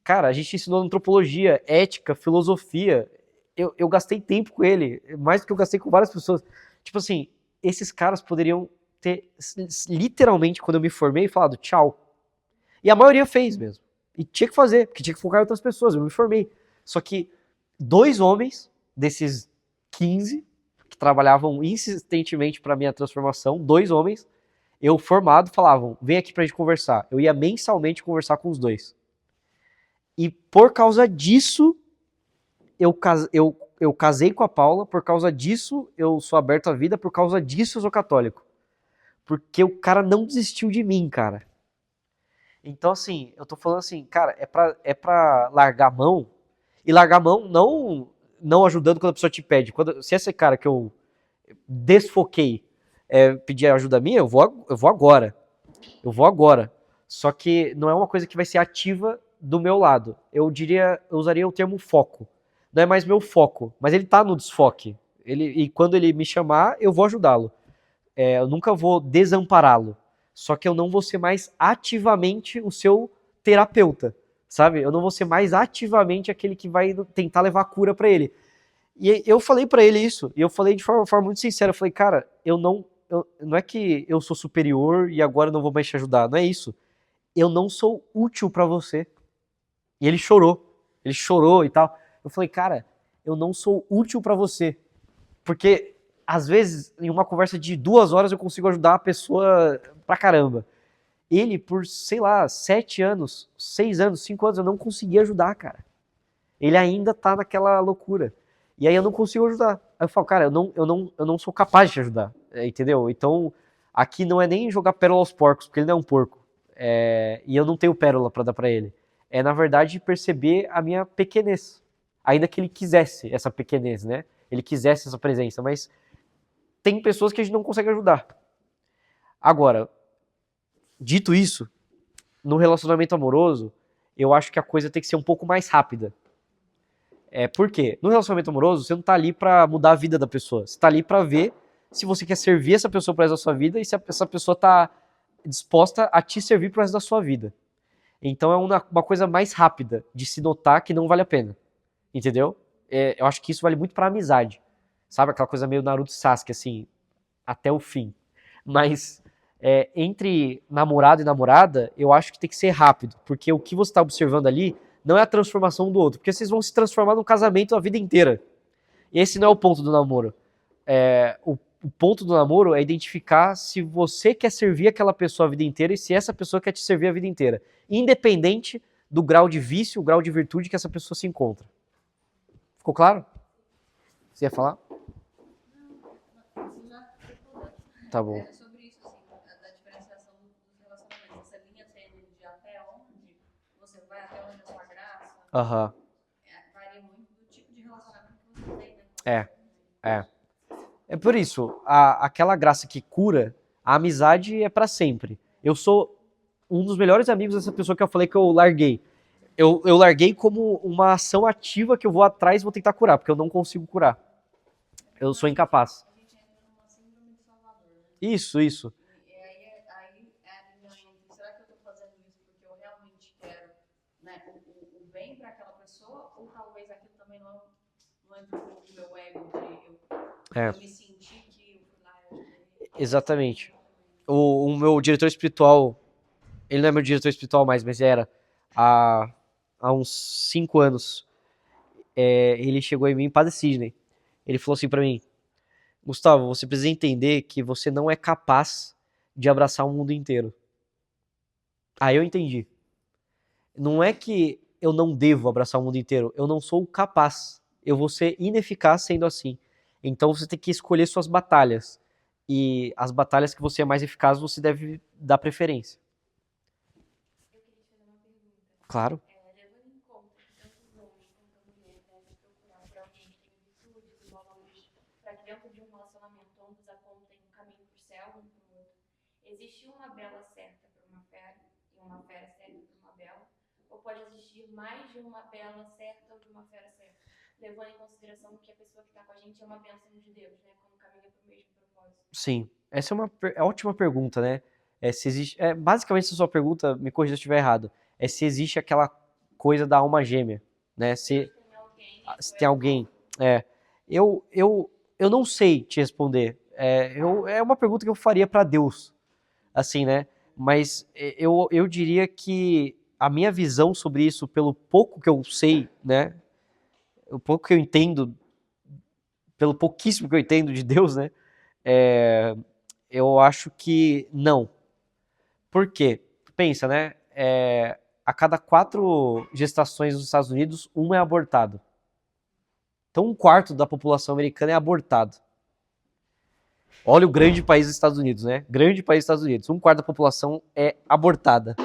[SPEAKER 1] Cara, a gente ensinou antropologia, ética, filosofia, eu gastei tempo com ele, mais do que eu gastei com várias pessoas. Tipo assim, esses caras poderiam ter, literalmente, quando eu me formei, falado tchau. E a maioria fez mesmo. E tinha que fazer, porque tinha que focar em outras pessoas, eu me formei. Só que 2 homens, desses 15, que trabalhavam insistentemente para minha transformação, 2 homens, eu formado, falavam, vem aqui pra gente conversar. Eu ia mensalmente conversar com os 2. E por causa disso, eu casei com a Paula, por causa disso eu sou aberto à vida, por causa disso eu sou católico. Porque o cara não desistiu de mim, cara. Então assim, eu tô falando assim, cara, é pra largar a mão, e largar a mão não ajudando quando a pessoa te pede. Se esse cara que eu desfoquei pedir ajuda minha, eu vou agora. Eu vou agora. Só que não é uma coisa que vai ser ativa do meu lado. Eu usaria o termo foco. Não é mais meu foco, mas ele tá no desfoque. E quando ele me chamar, eu vou ajudá-lo. Eu nunca vou desampará-lo. Só que eu não vou ser mais ativamente o seu terapeuta, sabe? Eu não vou ser mais ativamente aquele que vai tentar levar a cura pra ele. E eu falei pra ele isso, e eu falei de forma muito sincera, eu falei, cara, não é que eu sou superior e agora eu não vou mais te ajudar, não é isso. Eu não sou útil pra você. E ele chorou e tal. Eu falei, cara, eu não sou útil pra você. Porque, às vezes, em uma conversa de 2 horas eu consigo ajudar a pessoa pra caramba. Ele, por, sei lá, 7 anos, 6 anos, 5 anos, eu não consegui ajudar, cara. Ele ainda tá naquela loucura. E aí eu não consigo ajudar. Aí eu falo, cara, eu não sou capaz de te ajudar. Entendeu? Então, aqui não é nem jogar pérola aos porcos, porque ele não é um porco. E eu não tenho pérola pra dar pra ele. É, na verdade, perceber a minha pequenez. Ainda que ele quisesse essa pequenez, né? Ele quisesse essa presença, mas tem pessoas que a gente não consegue ajudar. Agora, dito isso, no relacionamento amoroso, eu acho que a coisa tem que ser um pouco mais rápida. Por quê? No relacionamento amoroso, você não tá ali pra mudar a vida da pessoa. Você tá ali pra ver se você quer servir essa pessoa pro resto da sua vida e se essa pessoa tá disposta a te servir pro resto da sua vida. Então é uma coisa mais rápida de se notar que não vale a pena. Entendeu? eu acho que isso vale muito pra amizade. Sabe, aquela coisa meio Naruto e Sasuke, assim, até o fim. Mas entre namorado e namorada, eu acho que tem que ser rápido, porque o que você tá observando ali não é a transformação do outro, porque vocês vão se transformar num casamento a vida inteira. E esse não é o ponto do namoro. O ponto do namoro é identificar se você quer servir aquela pessoa a vida inteira e se essa pessoa quer te servir a vida inteira. Independente do grau de vício, o grau de virtude que essa pessoa se encontra. Ficou claro? Você ia falar?
[SPEAKER 7] Você já respondeu.
[SPEAKER 1] Tá bom.
[SPEAKER 7] Sobre isso, assim, da diferenciação dos relacionamentos, essa linha tênue de até onde você vai, até onde é a sua graça,
[SPEAKER 1] Aham.
[SPEAKER 7] varia muito do tipo de relacionamento que você tem, né?
[SPEAKER 1] É por isso, aquela graça que cura, a amizade é pra sempre. Eu sou um dos melhores amigos dessa pessoa que eu falei que eu larguei. Eu larguei como uma ação ativa que eu vou atrás e vou tentar curar, porque eu não consigo curar. Eu sou incapaz.
[SPEAKER 7] A gente entra numa síndrome de Salvador, né?
[SPEAKER 1] Isso.
[SPEAKER 7] E aí é a linha entre, será que eu tô fazendo isso porque eu realmente quero, né, o bem para aquela pessoa, ou talvez aquilo também não entra no meu ego de eu me sentir que eu fui lá e ajudei.
[SPEAKER 1] Exatamente. O meu diretor espiritual, ele não é meu diretor espiritual mais, mas era há uns 5 anos. Ele chegou em mim, Padre Sidney. Ele falou assim pra mim: Gustavo, você precisa entender que você não é capaz de abraçar o mundo inteiro. Aí eu entendi. Não é que eu não devo abraçar o mundo inteiro, eu não sou capaz. Eu vou ser ineficaz sendo assim. Então você tem que escolher suas batalhas. E as batalhas que você é mais eficaz, você deve dar preferência.
[SPEAKER 8] Eu queria te fazer uma pergunta.
[SPEAKER 1] Claro.
[SPEAKER 8] Levando em conta que tanto os homens quanto a mulher devem procurar por alguém que tenha virtudes e valores para que dentro de um relacionamento ambos apontem um caminho para o céu um para o outro, existe uma bela certa para uma fera e uma fera certa para uma bela? Ou pode existir mais de uma bela certa ou de uma fera certa? Levando em consideração que a pessoa que está com a gente é uma bênção de Deus, né? Quando caminha para o mesmo propósito.
[SPEAKER 1] Sim. Essa é uma ótima pergunta, né? Se existe, basicamente, essa sua pergunta, me corrija se eu estiver errado, se existe aquela coisa da alma gêmea, né? Se tem alguém. Eu não sei te responder. É uma pergunta que eu faria para Deus, assim, né? Mas eu diria que a minha visão sobre isso, pelo pouco que eu sei, né? O pouco que eu entendo, pelo pouquíssimo que eu entendo de Deus, né? Eu acho que não. Por quê? Pensa, né? A cada 4 gestações nos Estados Unidos, uma é abortado. Então 1/4 da população americana é abortado. Olha o grande país dos Estados Unidos, né? Grande país dos Estados Unidos. 1/4 da população é abortada.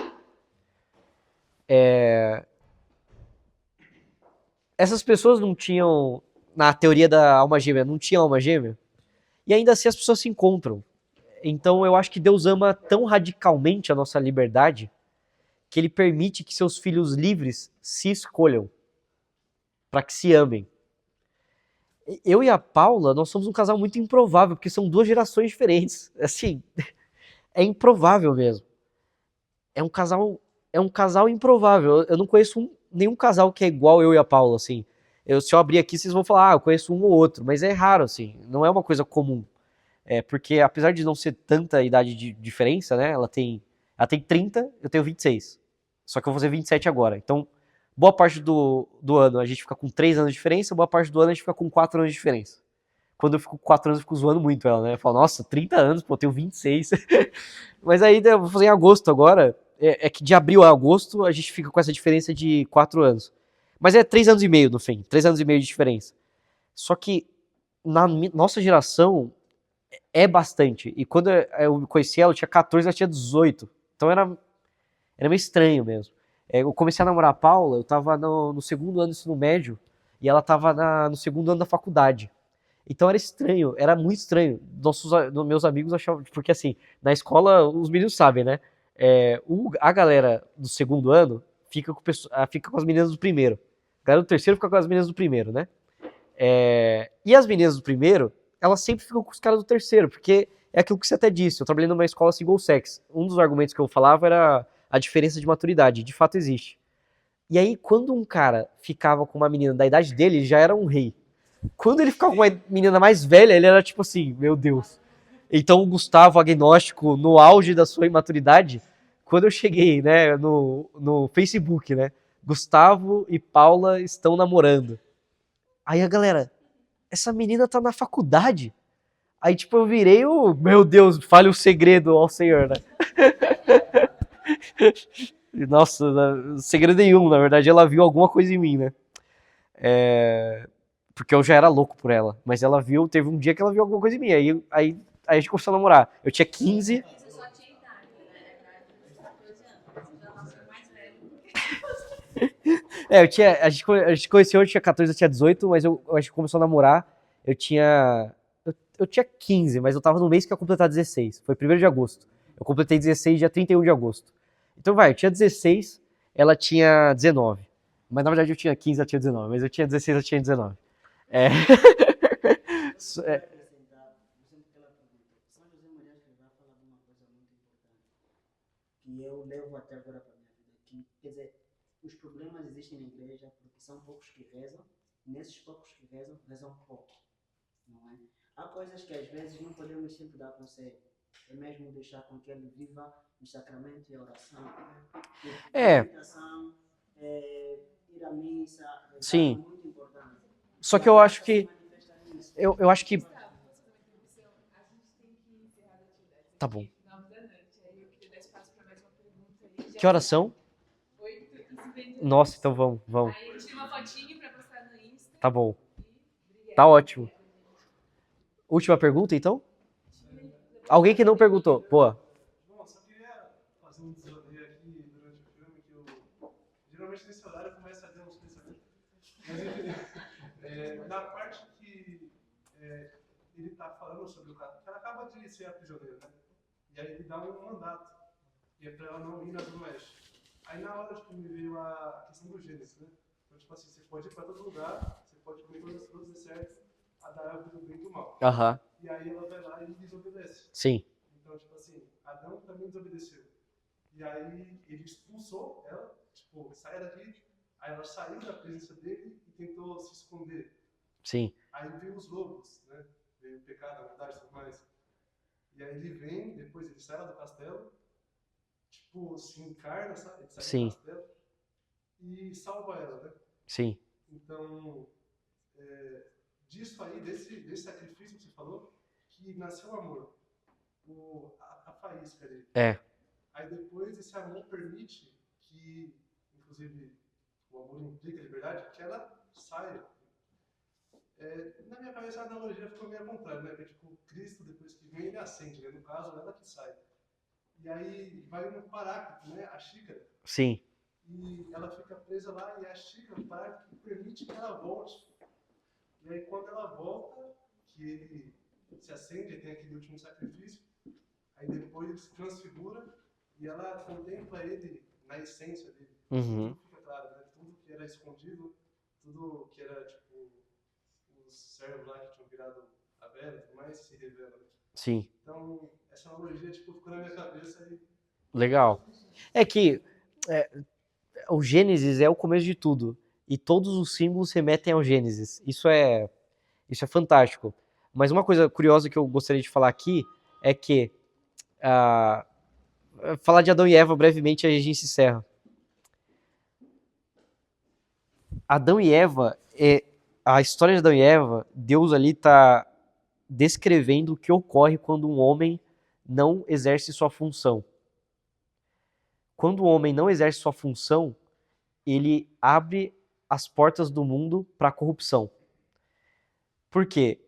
[SPEAKER 1] Essas pessoas não tinham, na teoria da alma gêmea, não tinham alma gêmea. E ainda assim as pessoas se encontram. Então eu acho que Deus ama tão radicalmente a nossa liberdade que ele permite que seus filhos livres se escolham para que se amem. Eu e a Paula, nós somos um casal muito improvável, porque são 2 gerações diferentes. Assim, é improvável mesmo. É um casal improvável. Eu não conheço nenhum casal que é igual eu e a Paula, assim. Se eu abrir aqui, vocês vão falar, eu conheço um ou outro, mas é raro, assim. Não é uma coisa comum. Porque apesar de não ser tanta idade de diferença, né? Ela tem 30, eu tenho 26. Só que eu vou fazer 27 agora. Então, boa parte do ano a gente fica com 3 anos de diferença, boa parte do ano a gente fica com 4 anos de diferença. Quando eu fico com 4 anos, eu fico zoando muito ela, né? Eu falo, nossa, 30 anos, pô, eu tenho 26. Mas aí eu vou fazer em agosto agora. Que de abril a agosto a gente fica com essa diferença de 4 anos. Mas é 3 anos e meio no fim. 3 anos e meio de diferença. Só que na nossa geração é bastante. E quando eu conheci ela, eu tinha 14, ela tinha 18. Então era meio estranho mesmo. Eu comecei a namorar a Paula, eu tava no segundo ano do ensino médio e ela tava no segundo ano da faculdade. Então era estranho, era muito estranho. Meus amigos achavam, porque assim, na escola os meninos sabem, né? A galera do segundo ano fica com as meninas do primeiro. A galera do terceiro fica com as meninas do primeiro, né? E as meninas do primeiro, elas sempre ficam com os caras do terceiro, porque é aquilo que você até disse, eu trabalhei numa escola single sex. Um dos argumentos que eu falava era a diferença de maturidade, de fato existe. E aí, quando um cara ficava com uma menina da idade dele, ele já era um rei. Quando ele ficava com uma menina mais velha, ele era tipo assim, meu Deus. Então o Gustavo, agnóstico, no auge da sua imaturidade, quando eu cheguei, né, no Facebook, né, Gustavo e Paula estão namorando. Aí a galera, essa menina tá na faculdade. Aí tipo eu virei o, meu Deus, fale o segredo ao Senhor, né? Nossa, segredo nenhum, na verdade ela viu alguma coisa em mim, né? Porque eu já era louco por ela. Mas ela viu, teve um dia que ela viu alguma coisa em mim. Aí a gente começou a namorar. Eu tinha 15.
[SPEAKER 7] Você só tinha idade, né? A idade dos 14 anos. Você já nasceu mais velho do que
[SPEAKER 1] A gente conheceu, eu tinha 14, eu tinha 18, mas a gente começou a namorar. Eu tinha 15, mas eu tava no mês que ia completar 16. Foi 1º de agosto. Eu completei 16 dia 31 de agosto. Então eu tinha 16, ela tinha 19. Mas na verdade eu tinha 15, ela tinha 19. Mas eu tinha 16, ela tinha 19. É.
[SPEAKER 3] Acrescentar, sempre que ela pergunta, São José Maria Escrivá fala de uma coisa muito importante, que eu levo até agora para a minha vida, que, quer dizer, os problemas existem na igreja porque são poucos que rezam, e nesses poucos que rezam, rezam pouco, não é? Há coisas que às vezes não podemos sempre dar conselho, é mesmo deixar com que ele viva o sacramento e a oração, a meditação, ir à missa, rezar,
[SPEAKER 1] Sim.
[SPEAKER 3] é muito importante.
[SPEAKER 1] Só que eu acho que eu acho que tá bom. Que horas são?
[SPEAKER 8] 8h52.
[SPEAKER 1] Nossa, então vamos.
[SPEAKER 8] Aí a gente tem uma fotinho pra postar no Insta.
[SPEAKER 1] Tá bom. Tá ótimo. Última pergunta, então? Alguém que não perguntou. Pô.
[SPEAKER 2] Bom, só queria fazer um desafio aqui durante o filme que eu... Geralmente nesse horário eu começo a ter uns pensamentos. Mas enfim, na parte que ele tá falando sobre o cara, que ela acaba de ser aprisioneira, né? E aí ele dá um mandato. E é pra ela não ir na Zona Oeste. Aí na hora tipo, me veio a questão do Gênesis, né? Então, tipo assim, você pode ir pra todo lugar, você pode comer todas as frutas exceto a da árvore do bem e do mal.
[SPEAKER 1] Aham.
[SPEAKER 2] E aí ela vai lá e desobedece.
[SPEAKER 1] Sim.
[SPEAKER 2] Então, tipo assim, Adão também desobedeceu. E aí ele expulsou ela, tipo, saia daqui. Aí ela saiu da presença dele e tentou se esconder.
[SPEAKER 1] Sim.
[SPEAKER 2] Aí veio os lobos, né? Veio o pecado, a maldade e tudo mais. E aí ele vem, depois ele sai lá do castelo, tipo, se encarna, sabe? Ele sai
[SPEAKER 1] Sim.
[SPEAKER 2] do castelo e salva ela, né?
[SPEAKER 1] Sim.
[SPEAKER 2] Então, disso aí, desse sacrifício que você falou, que nasceu o amor. A faísca dele. Aí depois esse amor permite que, inclusive, o amor implica a liberdade, que ela saia. Na minha cabeça a analogia ficou meio ao contrário, né? Porque tipo, Cristo, depois que vem, ele acende, né? No caso, ela que sai. E aí vai no paráclito, né? A xícara.
[SPEAKER 1] Sim.
[SPEAKER 2] E ela fica presa lá e a xícara, o paráclito, permite que ela volte. E aí quando ela volta, que ele se acende, tem aquele último sacrifício, aí depois ele se transfigura e ela contempla ele na essência dele.
[SPEAKER 1] Uhum.
[SPEAKER 2] Tudo fica claro, né? Tudo que era escondido, tudo que era, tipo, os servos lá que tinham virado a vela e tudo mais, se revela.
[SPEAKER 1] Sim.
[SPEAKER 2] Então, essa analogia, tipo, ficou na minha cabeça e...
[SPEAKER 1] Legal. É que o Gênesis é o começo de tudo. E todos os símbolos remetem ao Gênesis. Isso é fantástico. Mas uma coisa curiosa que eu gostaria de falar aqui é que falar de Adão e Eva brevemente, aí a gente se encerra. Adão e Eva, a história de Adão e Eva, Deus ali está descrevendo o que ocorre quando um homem não exerce sua função. Quando o homem não exerce sua função, ele abre as portas do mundo para a corrupção. Por quê?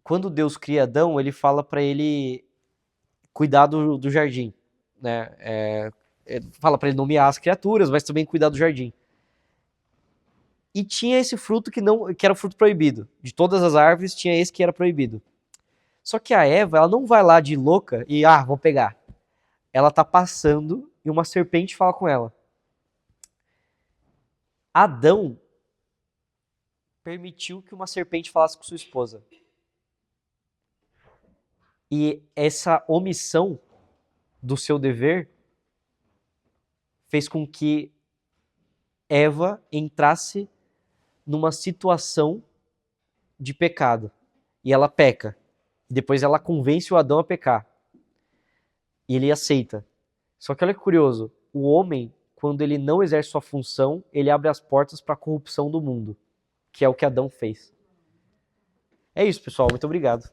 [SPEAKER 1] Quando Deus cria Adão, ele fala para ele cuidar do jardim, né? Fala para ele nomear as criaturas, mas também cuidar do jardim. E tinha esse fruto que era o fruto proibido. De todas as árvores, tinha esse que era proibido. Só que a Eva, ela não vai lá de louca e, vou pegar. Ela tá passando e uma serpente fala com ela. Adão permitiu que uma serpente falasse com sua esposa. E essa omissão do seu dever fez com que Eva entrasse numa situação de pecado. E ela peca. Depois ela convence o Adão a pecar. E ele aceita. Só que olha que curioso. O homem, quando ele não exerce sua função, ele abre as portas para a corrupção do mundo. Que é o que Adão fez. É isso, pessoal. Muito obrigado.